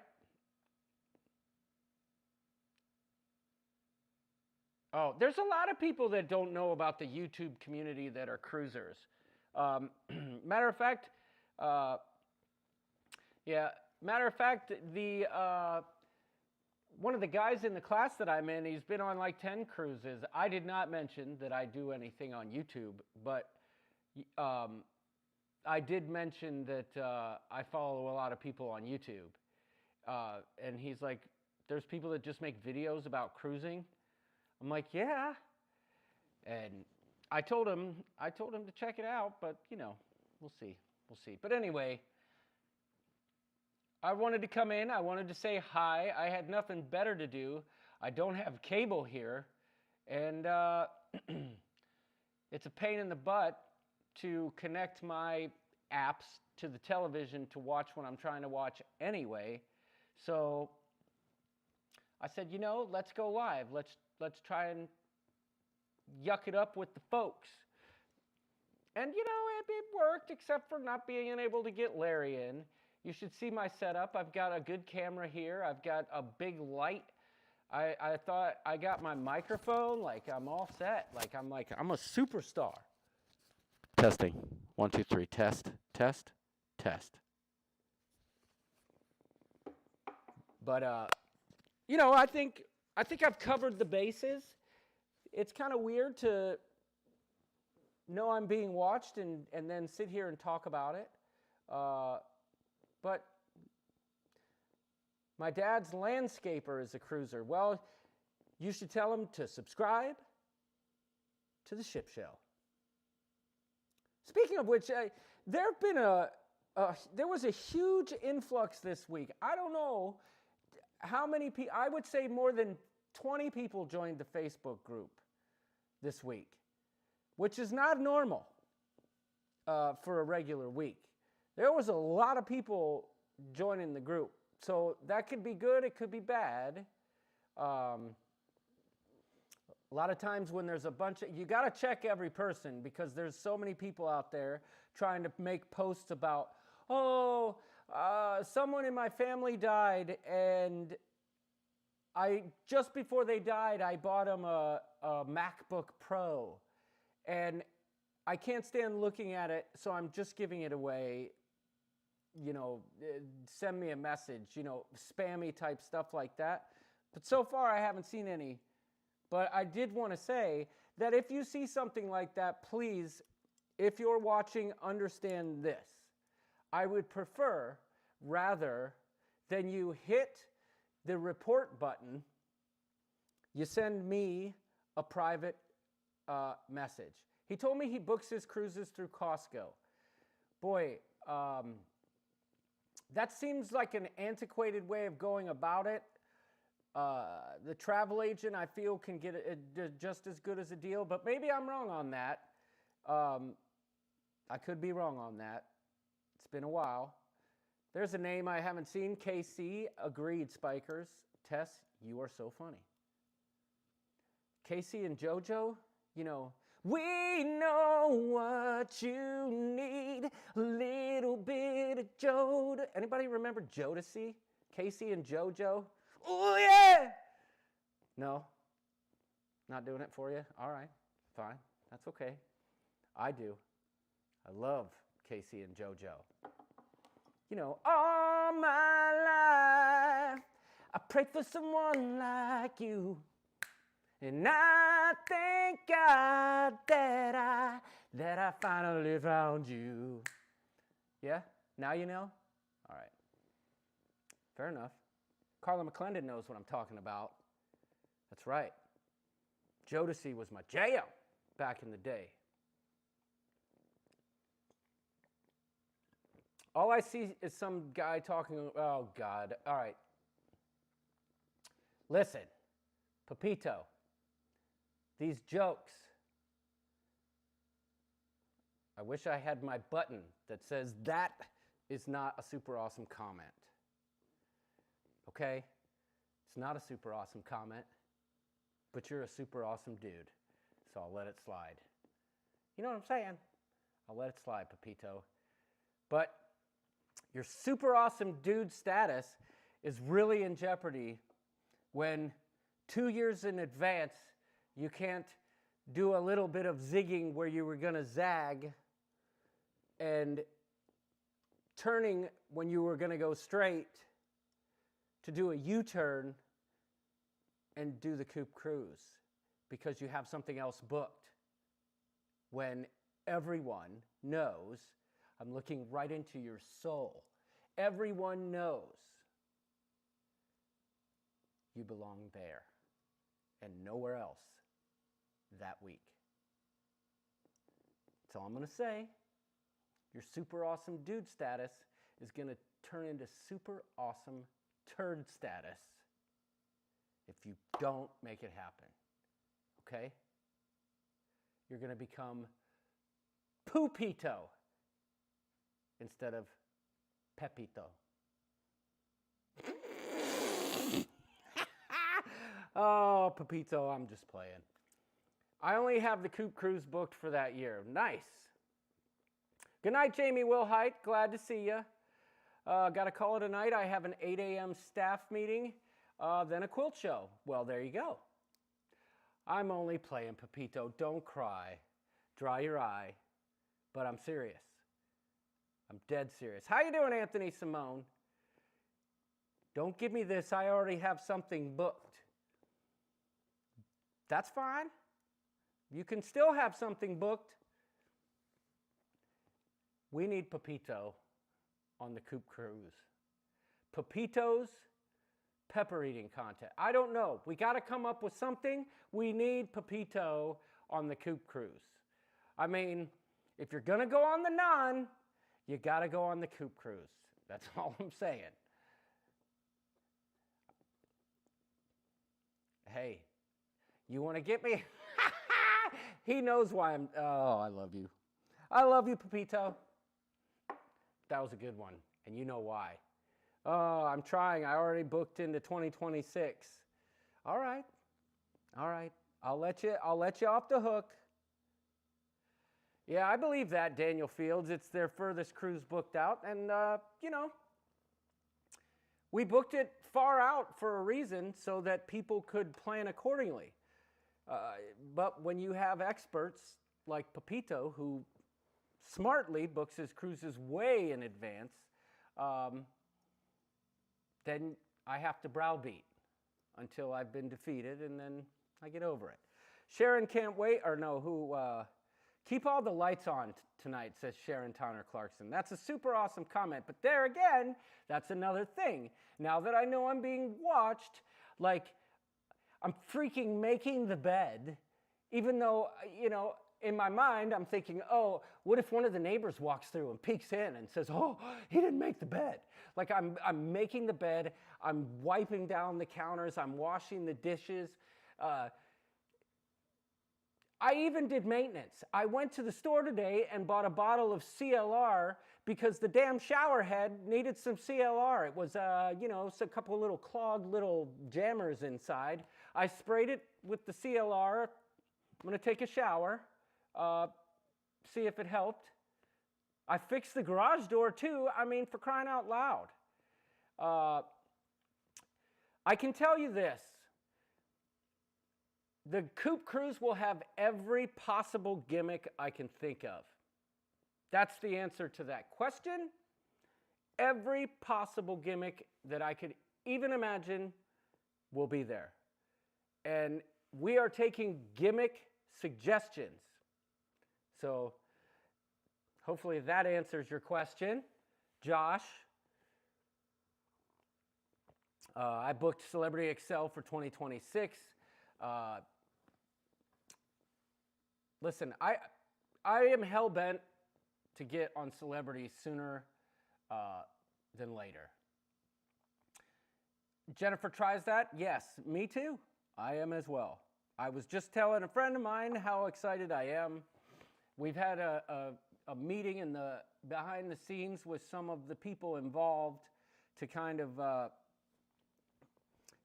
S1: Oh, there's a lot of people that don't know about the YouTube community that are cruisers. Matter of fact, the one of the guys in the class that I'm in, he's been on like 10 cruises. I did not mention that I do anything on YouTube, but I did mention that I follow a lot of people on YouTube. And he's like, there's people that just make videos about cruising. I'm like, yeah. And I told him to check it out, but we'll see. But anyway, I wanted to come in. I wanted to say hi. I had nothing better to do. I don't have cable here, and it's a pain in the butt to connect my apps to the television to watch what I'm trying to watch anyway. So I said, let's go live. Let's try and yuck it up with the folks. And it worked, except for not being able to get Larry in. You should see my setup. I've got a good camera here. I've got a big light. I thought I got my microphone. Like, I'm all set. I'm a superstar. Testing. 1, 2, 3. Test. But I think I've covered the bases. It's kind of weird to know I'm being watched and then sit here and talk about it. But my dad's landscaper is a cruiser. Well, you should tell him to subscribe to the Ship Show. Speaking of which, there was a huge influx this week. I don't know how many people. I would say more than 20 people joined the Facebook group this week, which is not normal for a regular week. There was a lot of people joining the group. So that could be good, it could be bad. A lot of times when there's a bunch of, you got to check every person because there's so many people out there trying to make posts about, someone in my family died and just before they died, I bought them a MacBook Pro. And I can't stand looking at it, so I'm just giving it away. Send me a message, spammy type stuff like that. But so far, I haven't seen any. But I did want to say that if you see something like that, please, if you're watching, understand this. I would prefer, rather than you hit the report button, you send me a private message. He told me he books his cruises through Costco. Boy, that seems like an antiquated way of going about it. The travel agent, I feel, can get just as good as a deal, but maybe I'm wrong on that. I could be wrong on that. It's been a while. There's a name I haven't seen. KC, agreed, Spikers. Tess, you are so funny. KC and JoJo, we know what you need, a little bit of Jod. Anybody remember Jodeci? Casey and JoJo? Oh, yeah! No? Not doing it for you? All right, fine. That's okay. I do. I love Casey and JoJo. All my life, I prayed for someone like you. And I thank God that I finally found you. Yeah? Now you know? All right. Fair enough. Carla McClendon knows what I'm talking about. That's right. Jodeci was my jam back in the day. All I see is some guy talking, oh God. All right. Listen, Pepito, these jokes. I wish I had my button that says that is not a super awesome comment. Okay? It's not a super awesome comment, but you're a super awesome dude. So I'll let it slide. You know what I'm saying? I'll let it slide, Pepito. But your super awesome dude status is really in jeopardy when 2 years in advance you can't do a little bit of zigging where you were going to zag and turning when you were going to go straight to do a U-turn and do the coupe cruise because you have something else booked when everyone knows, I'm looking right into your soul, everyone knows you belong there and nowhere else that week. That's all I'm going to say. Your super awesome dude status is going to turn into super awesome turd status if you don't make it happen. Okay? You're going to become Poopito instead of Pepito. Oh, Pepito, I'm just playing. I only have the coupe cruise booked for that year. Nice. Good night, Jamie Wilhite. Glad to see you. Got a call tonight. I have an 8 a.m. staff meeting, then a quilt show. Well, there you go. I'm only playing, Pepito. Don't cry. Dry your eye. But I'm serious. I'm dead serious. How you doing, Anthony Simone? Don't give me this. I already have something booked. That's fine. You can still have something booked. We need Pepito on the coupe cruise. Pepito's pepper eating contest. I don't know. We got to come up with something. We need Pepito on the coupe cruise. I mean, if you're going to go on the non, you got to go on the coupe cruise. That's all I'm saying. Hey, you want to get me? He knows why I'm... Oh, I love you. I love you, Pepito. That was a good one, and you know why. Oh, I'm trying. I already booked into 2026. All right. All right. I'll let you off the hook. Yeah, I believe that, Daniel Fields. It's their furthest cruise booked out, and, you know, we booked it far out for a reason so that people could plan accordingly. But when you have experts like Pepito, who smartly books his cruises way in advance, then I have to browbeat until I've been defeated, and then I get over it. Sharon can't wait, or no, keep all the lights on tonight, says Sharon Tonner Clarkson. That's a super awesome comment, but there again, that's another thing. Now that I know I'm being watched, like, I'm freaking making the bed, even though, you know, in my mind, I'm thinking, oh, what if one of the neighbors walks through and peeks in and says, oh, he didn't make the bed. Like, I'm making the bed, I'm wiping down the counters, I'm washing the dishes. I even did maintenance. I went to the store today and bought a bottle of CLR because the damn shower head needed some CLR. It was, you know, a couple of little clogged little jammers inside. I sprayed it with the CLR. I'm going to take a shower, see if it helped. I fixed the garage door too. I mean, for crying out loud. I can tell you this. The coupe cruise will have every possible gimmick I can think of. That's the answer to that question. Every possible gimmick that I could even imagine will be there. And we are taking gimmick suggestions. So hopefully that answers your question, Josh. I booked Celebrity Excel for 2026. Listen, I am hell-bent to get on Celebrity sooner than later. Jennifer tries that? Yes, me too. I am as well. I was just telling a friend of mine how excited I am. We've had a meeting in the behind the scenes with some of the people involved to kind of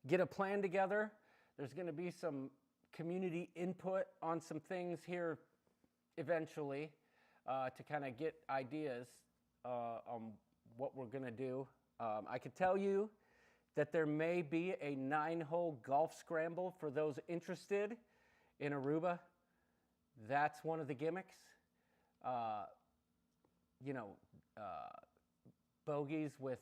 S1: get a plan together. There's going to be some community input on some things here eventually to kind of get ideas on what we're going to do. I could tell you that there may be a 9-hole golf scramble for those interested in Aruba. That's one of the gimmicks. Bogeys with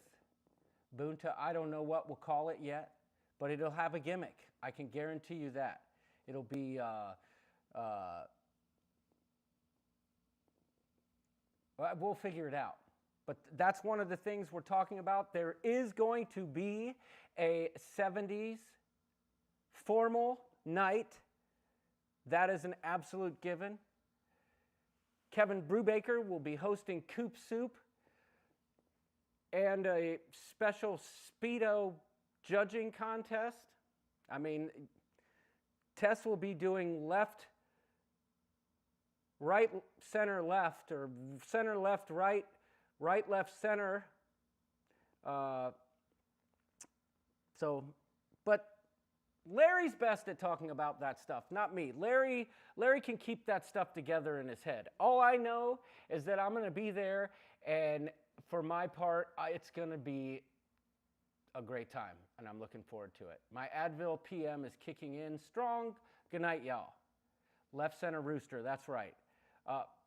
S1: Bunta. I don't know what we'll call it yet, but it'll have a gimmick. I can guarantee you that. It'll be we'll figure it out. But that's one of the things we're talking about. There is going to be a 70s formal night. That is an absolute given. Kevin Brubaker will be hosting Coop Soup and a special Speedo judging contest. I mean, Tess will be doing left, right, center, left, or center, left, right, right, left, center. But Larry's best at talking about that stuff, not me. Larry can keep that stuff together in his head. All I know is that I'm going to be there, and for my part, it's going to be a great time, and I'm looking forward to it. My Advil PM is kicking in strong. Good night, y'all. Left center rooster, that's right.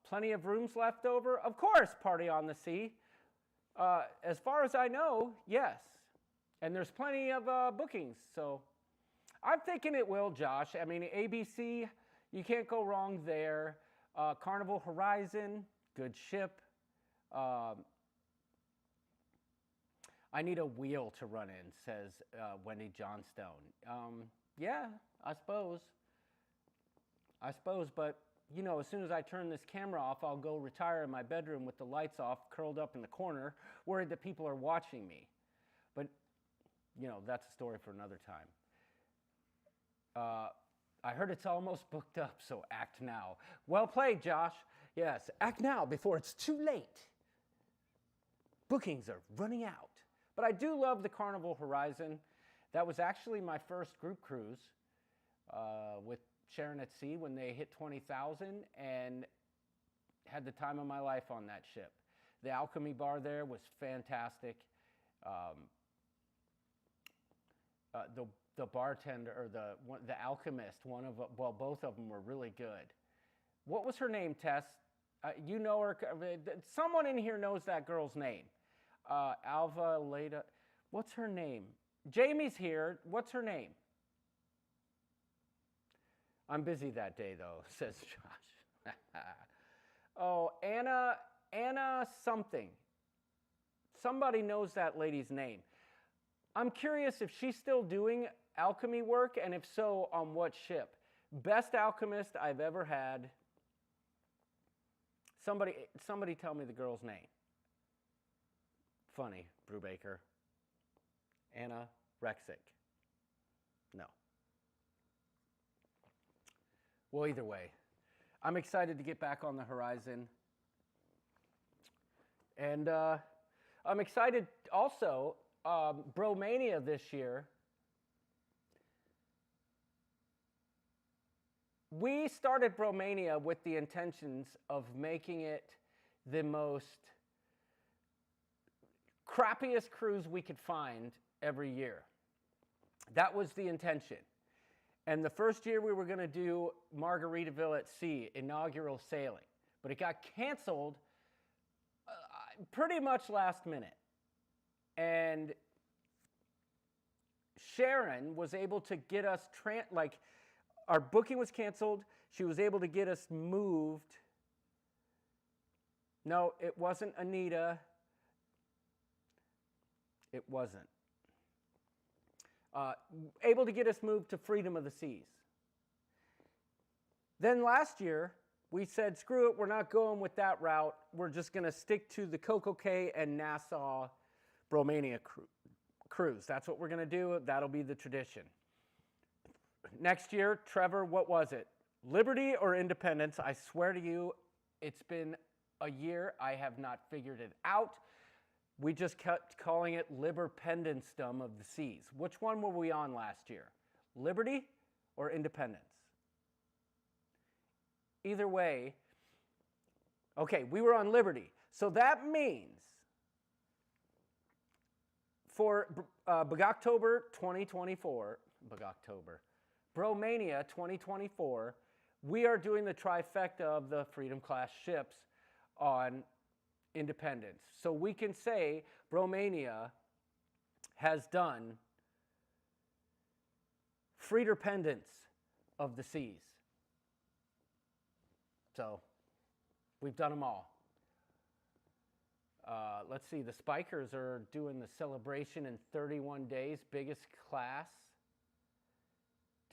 S1: Plenty of rooms left over? Of course, Party on the Sea. As far as I know, yes. And there's plenty of bookings, so I'm thinking it will, Josh. I mean, ABC, you can't go wrong there. Carnival Horizon, good ship. I need a wheel to run in, says Wendy Johnstone. Yeah, I suppose, but you know, as soon as I turn this camera off, I'll go retire in my bedroom with the lights off, curled up in the corner, worried that people are watching me. But, you know, that's a story for another time. I heard it's almost booked up, so act now. Well played, Josh. Yes, act now before it's too late. Bookings are running out. But I do love the Carnival Horizon. That was actually my first group cruise with Sharon at Sea when they hit 20,000 and had the time of my life on that ship. The Alchemy bar there was fantastic. The bartender, or the alchemist, both of them were really good. What was her name, Tess? You know her. Someone in here knows that girl's name. Alva Leda. What's her name? Jamie's here. What's her name? I'm busy that day, though, says Josh. Oh, Anna something. Somebody knows that lady's name. I'm curious if she's still doing alchemy work, and if so, on what ship. Best alchemist I've ever had. Somebody tell me the girl's name. Funny, Brubaker. Anna Rexick. No. Well, either way, I'm excited to get back on the horizon. And I'm excited also, Bromania this year. We started Bromania with the intentions of making it the most crappiest cruise we could find every year. That was the intention. And the first year we were going to do Margaritaville at Sea, inaugural sailing. But it got canceled pretty much last minute. And Sharon was able to get us, like, our booking was canceled. She was able to get us moved. No, it wasn't Anita. It wasn't. Able to get us moved to Freedom of the Seas. Then last year, we said, screw it, we're not going with that route. We're just going to stick to the Coco Cay and Nassau Bromania cruise. That's what we're going to do. That'll be the tradition. Next year, Trevor, what was it? Liberty or Independence? I swear to you, it's been a year. I have not figured it out. We just kept calling it Liberpendence-dom of the Seas. Which one were we on last year? Liberty or Independence? Either way, okay, we were on Liberty. So that means for Bogoctober 2024, Bromania 2024, we are doing the trifecta of the Freedom class ships on Independence. So we can say Bromania has done Freederpendence of the Seas. So we've done them all. Let's see, the Spikers are doing the celebration in 31 days, biggest class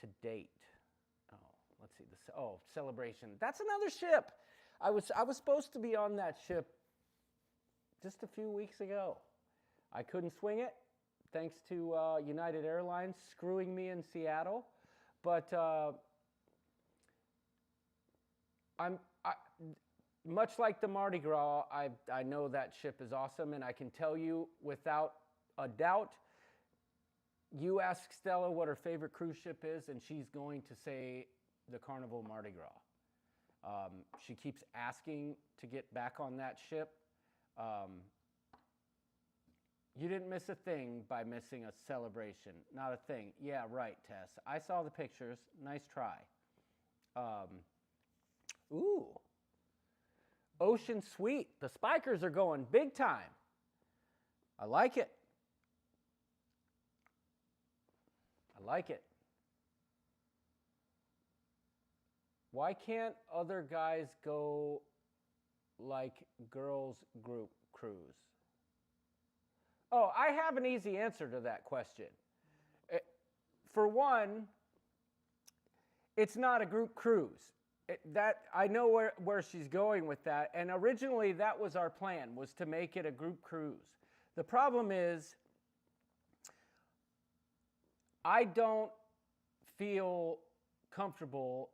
S1: to date. Oh, let's see, celebration. That's another ship. I was supposed to be on that ship just a few weeks ago. I couldn't swing it, thanks to United Airlines screwing me in Seattle. But much like the Mardi Gras, I know that ship is awesome, and I can tell you without a doubt, you ask Stella what her favorite cruise ship is, and she's going to say the Carnival Mardi Gras. She keeps asking to get back on that ship. You didn't miss a thing by missing a celebration. Not a thing. Yeah, right, Tess. I saw the pictures. Nice try. Ooh. Ocean Suite. The Spikers are going big time. I like it. I like it. Why can't other guys go like girls group cruise? Oh, I have an easy answer to that question. For one, it's not a group cruise. I know where she's going with that, and originally that was our plan, was to make it a group cruise. The problem is, I don't feel comfortable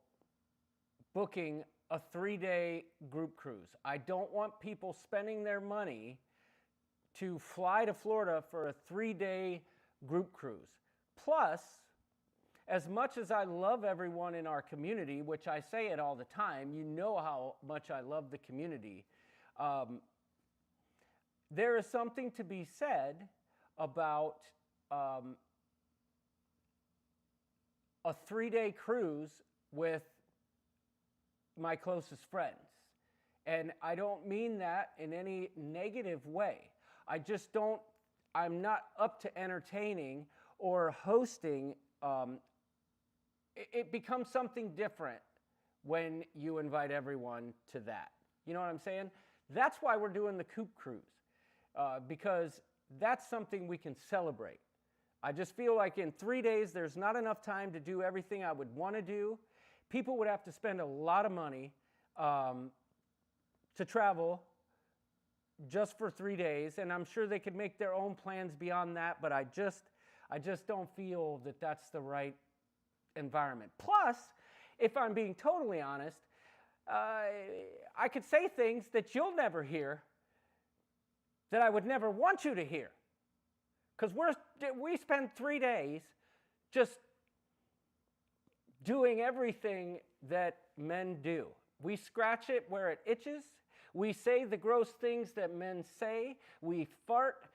S1: booking a 3-day group cruise. I don't want people spending their money to fly to Florida for a 3-day group cruise. Plus, as much as I love everyone in our community, which I say it all the time, you know how much I love the community, there is something to be said about a 3-day cruise with my closest friends. And I don't mean that in any negative way. I'm not up to entertaining or hosting. It becomes something different when you invite everyone to that. You know what I'm saying? That's why we're doing the Coupe Cruise, because that's something we can celebrate. I just feel like in 3 days, there's not enough time to do everything I would want to do. People would have to spend a lot of money to travel just for 3 days, and I'm sure they could make their own plans beyond that, but I just don't feel that that's the right environment. Plus, if I'm being totally honest, I could say things that you'll never hear, that I would never want you to hear, because we spend 3 days just doing everything that men do. We scratch it where it itches. We say the gross things that men say. We fart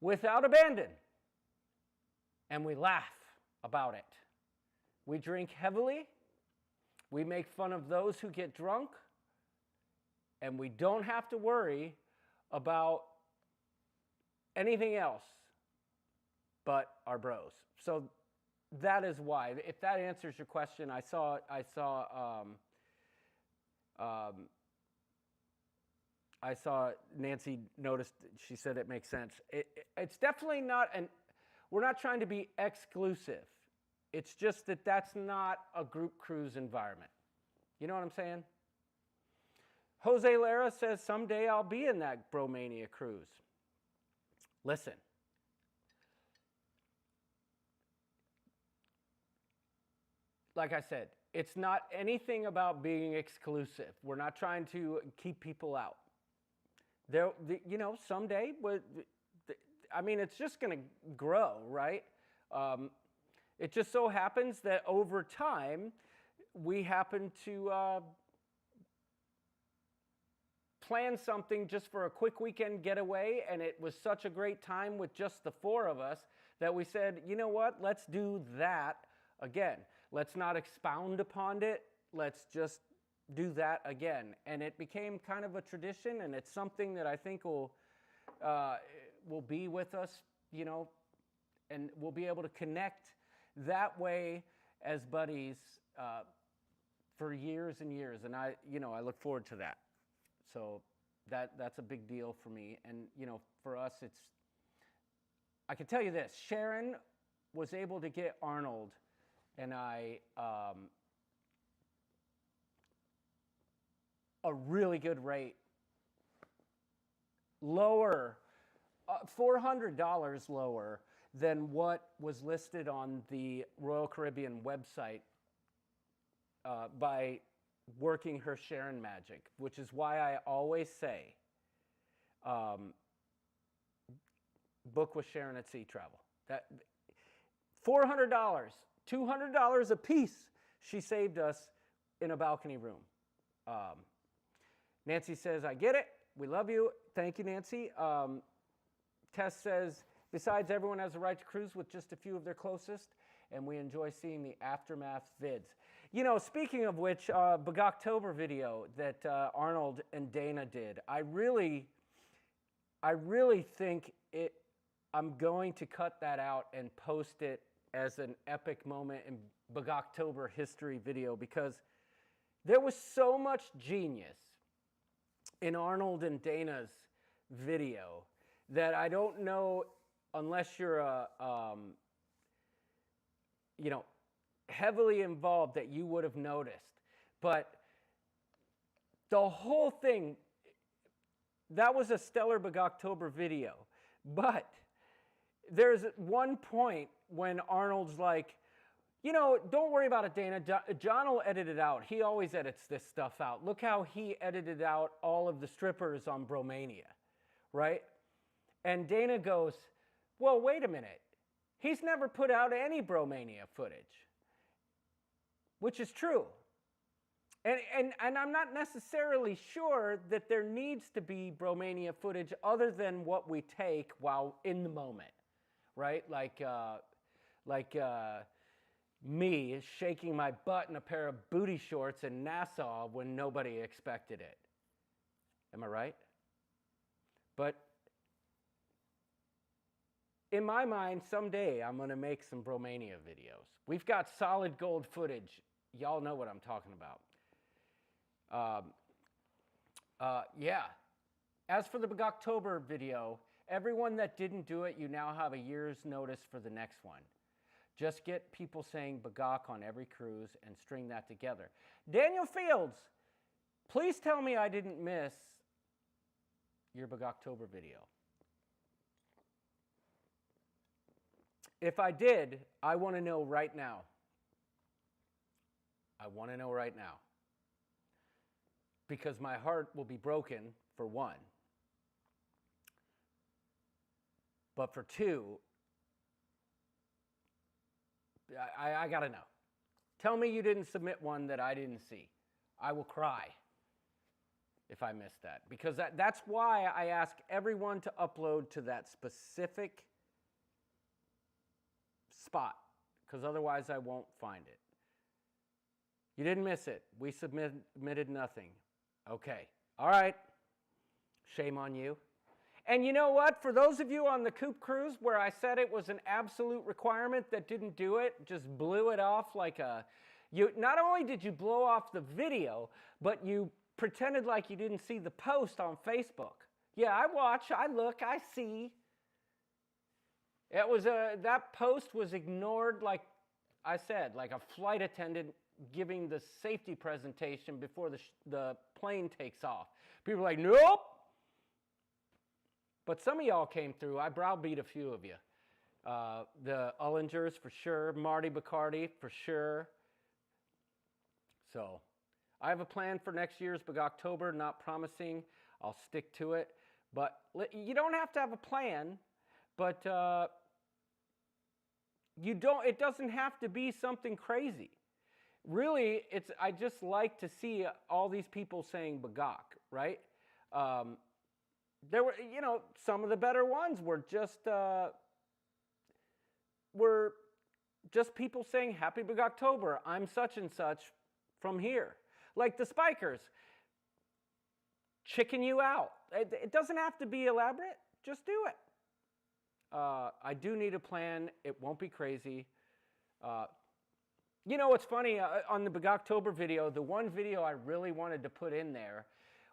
S1: without abandon. And we laugh about it. We drink heavily. We make fun of those who get drunk. And we don't have to worry about anything else but are bros. So that is why. If that answers your question, I saw Nancy noticed, she said it makes sense. It's definitely not we're not trying to be exclusive. It's just that that's not a group cruise environment. You know what I'm saying? Jose Lara says, someday I'll be in that Bromania cruise. Listen. Like I said, it's not anything about being exclusive. We're not trying to keep people out. Someday, I mean, it's just going to grow, right? It just so happens that over time, we happen to plan something just for a quick weekend getaway, and it was such a great time with just the four of us that we said, you know what, let's do that again. Let's not expound upon it. Let's just do that again. And it became kind of a tradition, and it's something that I think will be with us, and we'll be able to connect that way as buddies for years and years. And I look forward to that. So that's a big deal for me. And, for us, I can tell you this, Sharon was able to get Arnold and I a really good rate, lower, $400 lower than what was listed on the Royal Caribbean website by working her Sharon magic, which is why I always say, book with Sharon at Sea Travel. That $400, $200 a piece she saved us in a balcony room. Nancy says, I get it. We love you. Thank you, Nancy. Tess says, besides, everyone has the right to cruise with just a few of their closest, and we enjoy seeing the aftermath vids. Speaking of which, Bugoctober video that Arnold and Dana did, I really think I'm going to cut that out and post it as an epic moment in Bugoctober history video, because there was so much genius in Arnold and Dana's video that I don't know, unless you're heavily involved, that you would have noticed. But the whole thing, that was a stellar Bugoctober video. But there's one point when Arnold's like, don't worry about it, Dana. John will edit it out. He always edits this stuff out. Look how he edited out all of the strippers on Bromania, right? And Dana goes, well, wait a minute. He's never put out any Bromania footage, which is true. And I'm not necessarily sure that there needs to be Bromania footage other than what we take while in the moment, right? Like me shaking my butt in a pair of booty shorts in Nassau when nobody expected it. Am I right? But in my mind, someday I'm going to make some Bromania videos. We've got solid gold footage. Y'all know what I'm talking about. Yeah. As for the Bugoctober video, everyone that didn't do it, you now have a year's notice for the next one. Just get people saying Bugok on every cruise and string that together. Daniel Fields, please tell me I didn't miss your Bugoctober video. If I did, I want to know right now. I want to know right now. Because my heart will be broken, for one. But for two, I got to know. Tell me you didn't submit one that I didn't see. I will cry if I missed that. Because that's why I ask everyone to upload to that specific spot. Because otherwise I won't find it. You didn't miss it. We submitted nothing. Okay. All right. Shame on you. And you know what? For those of you on the Coop Cruise where I said it was an absolute requirement that didn't do it, just blew it off like a... Not only did you blow off the video, but you pretended like you didn't see the post on Facebook. Yeah, I watch, I look, I see. It was that post was ignored, like I said, like a flight attendant giving the safety presentation before the plane takes off. People were like, nope. But some of y'all came through. I browbeat a few of you. The Ullingers for sure. Marty Bacardi for sure. So I have a plan for next year's Big October. Not promising I'll stick to it. But you don't have to have a plan. But it doesn't have to be something crazy. Really, I just like to see all these people saying Bagak, right? There were, some of the better ones were just people saying Happy Big October. I'm such and such from here. Like the Spikers, chicken you out. It doesn't have to be elaborate. Just do it. I do need a plan. It won't be crazy. You know what's funny? On the Big October video, the one video I really wanted to put in there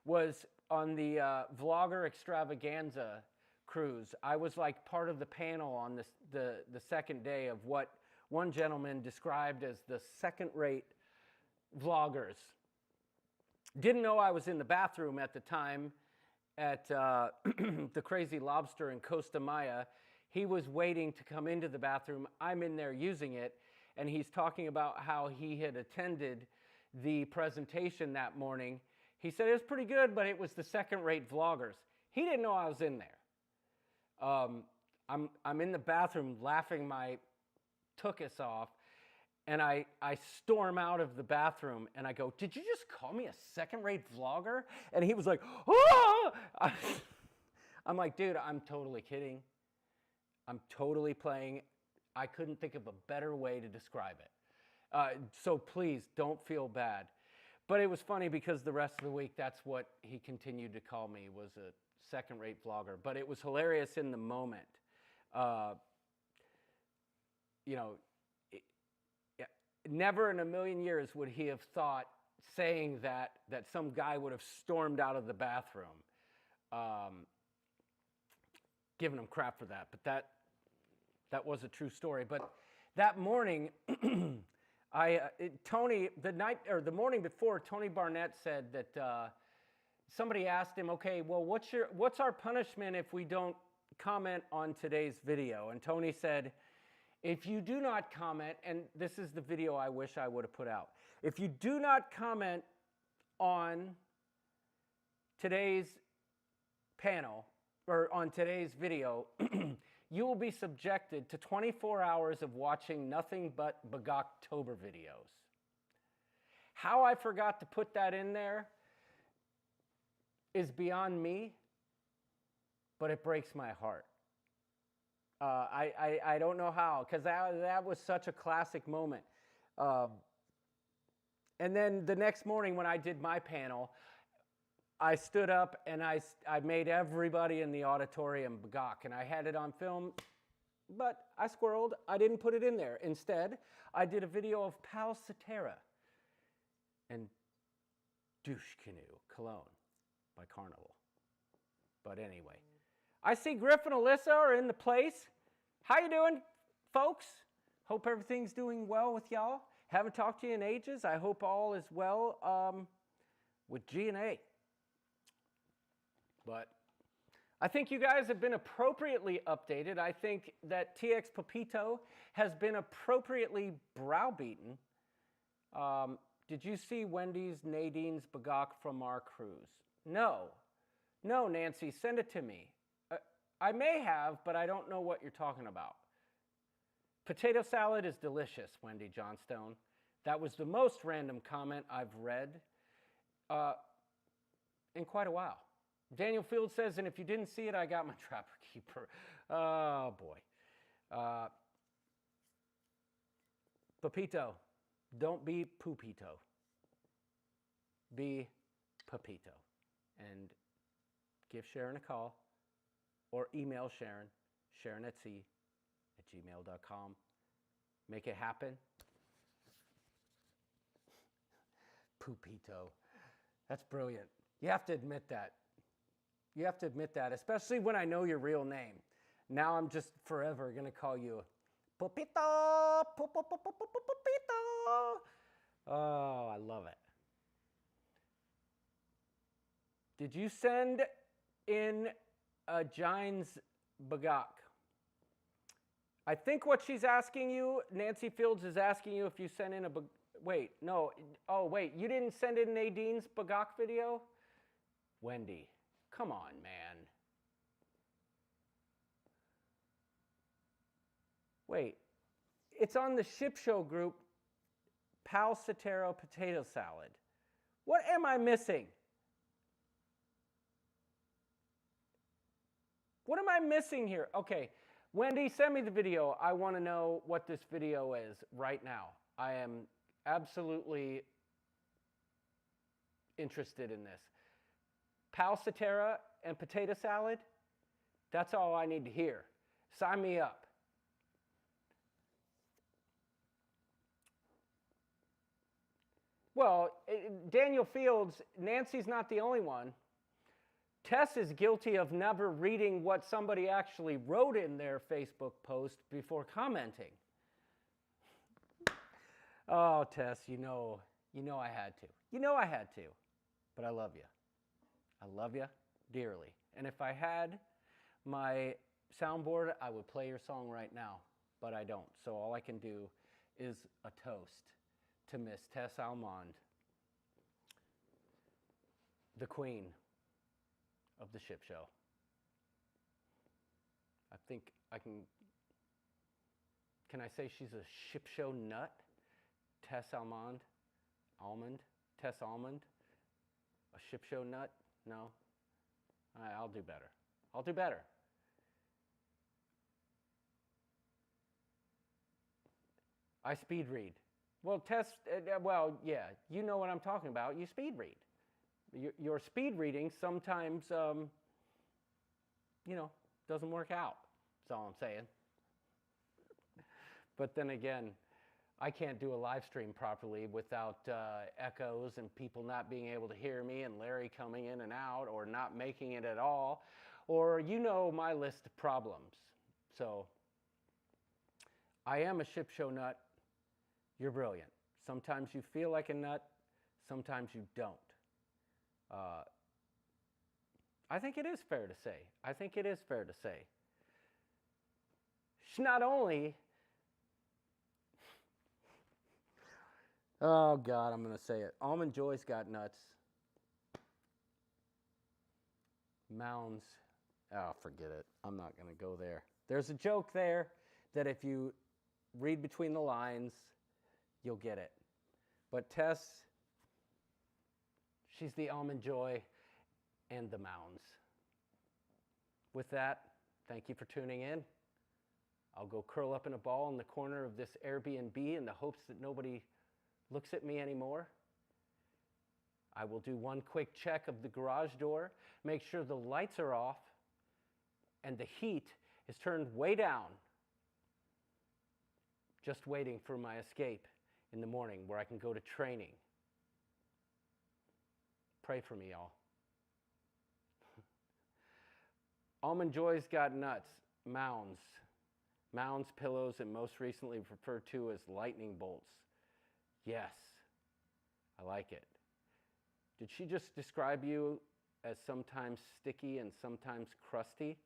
S1: was on the Vlogger Extravaganza cruise. I was like part of the panel on the second day of what one gentleman described as the second-rate vloggers. Didn't know I was in the bathroom at the time at the Crazy Lobster in Costa Maya. He was waiting to come into the bathroom. I'm in there using it, and he's talking about how he had attended the presentation that morning. He said it was pretty good, but it was the second-rate vloggers. He didn't know I was in there. I'm in the bathroom laughing my tuchus off, and I storm out of the bathroom, and I go, did you just call me a second-rate vlogger? And he was like, oh! I'm like, dude, I'm totally kidding. I'm totally playing. I couldn't think of a better way to describe it. So please, don't feel bad. But it was funny because the rest of the week, that's what he continued to call me, was a second-rate vlogger. But it was hilarious in the moment. Never in a million years would he have thought saying that some guy would have stormed out of the bathroom. Giving him crap for that, but that was a true story. But that morning, the morning before, Tony Barnett said that somebody asked him, okay, well, what's our punishment if we don't comment on today's video? And Tony said, if you do not comment, and this is the video I wish I would have put out, if you do not comment on today's panel, or on today's video, you will be subjected to 24 hours of watching nothing but Bagoktober videos. How I forgot to put that in there is beyond me, but it breaks my heart. I don't know how, because that was such a classic moment. And then the next morning when I did my panel, I stood up and I made everybody in the auditorium Bagok, and I had it on film, but I squirreled. I didn't put it in there. Instead, I did a video of Pal Cetera and Douche Canoe, Cologne by Carnival. But anyway, I see Griff and Alyssa are in the place. How you doing, folks? Hope everything's doing well with y'all. Haven't talked to you in ages. I hope all is well with G&A. But I think you guys have been appropriately updated. I think that TX Pepito has been appropriately browbeaten. Did you see Wendy's Nadine's Bagok from our cruise? No. No, Nancy, send it to me. I may have, but I don't know what you're talking about. Potato salad is delicious, Wendy Johnstone. That was the most random comment I've read in quite a while. Daniel Field says, and if you didn't see it, I got my Trapper Keeper. Oh, boy. Pepito, don't be Pupito. Be Pepito. And give Sharon a call. or email Sharon, sharonetc@gmail.com. Make it happen. Pupito. That's brilliant. You have to admit that. You have to admit that, especially when I know your real name. Now I'm just forever going to call you Pupito. Pupito. Oh, I love it. Did you send in a Giants bagak? I think what she's asking you, Nancy Fields is asking you if you sent in a wait, no. Oh, wait, you didn't send in Nadine's bagak video? Wendy, come on, man. Wait, it's on the Ship Show group, Pal Sotero potato salad. What am I missing? What am I missing here? Okay, Wendy, send me the video. I want to know what this video is right now. I am absolutely interested in this. Palsatera and potato salad? That's all I need to hear. Sign me up. Well, Daniel Fields, Nancy's not the only one. Tess is guilty of never reading what somebody actually wrote in their Facebook post before commenting. Oh, Tess, you know I had to. You know I had to. But I love you. I love you dearly. And if I had my soundboard, I would play your song right now. But I don't. So all I can do is a toast to Miss Tess Almond, the queen of the Ship Show. I think I can I say she's a Ship Show nut? Tess Almond? Tess Almond? A Ship Show nut? No? I'll do better. I'll do better. I speed read. Well, Tess, well, yeah, you know what I'm talking about. You speed read. Your speed reading sometimes, doesn't work out. That's all I'm saying. But then again, I can't do a live stream properly without echoes and people not being able to hear me and Larry coming in and out or not making it at all. Or my list of problems. So I am a Ship Show nut. You're brilliant. Sometimes you feel like a nut. Sometimes you don't. I think it is fair to say. Not only, oh God, I'm going to say it. Almond Joy's got nuts. Mounds, oh, forget it. I'm not going to go there. There's a joke there that if you read between the lines, you'll get it. But Tess, she's the Almond Joy and the Mounds. With that, thank you for tuning in. I'll go curl up in a ball in the corner of this Airbnb in the hopes that nobody looks at me anymore. I will do one quick check of the garage door, make sure the lights are off and the heat is turned way down. Just waiting for my escape in the morning where I can go to training. Pray for me, y'all. Almond Joy's got nuts, mounds, pillows, and most recently referred to as lightning bolts. Yes, I like it. Did she just describe you as sometimes sticky and sometimes crusty?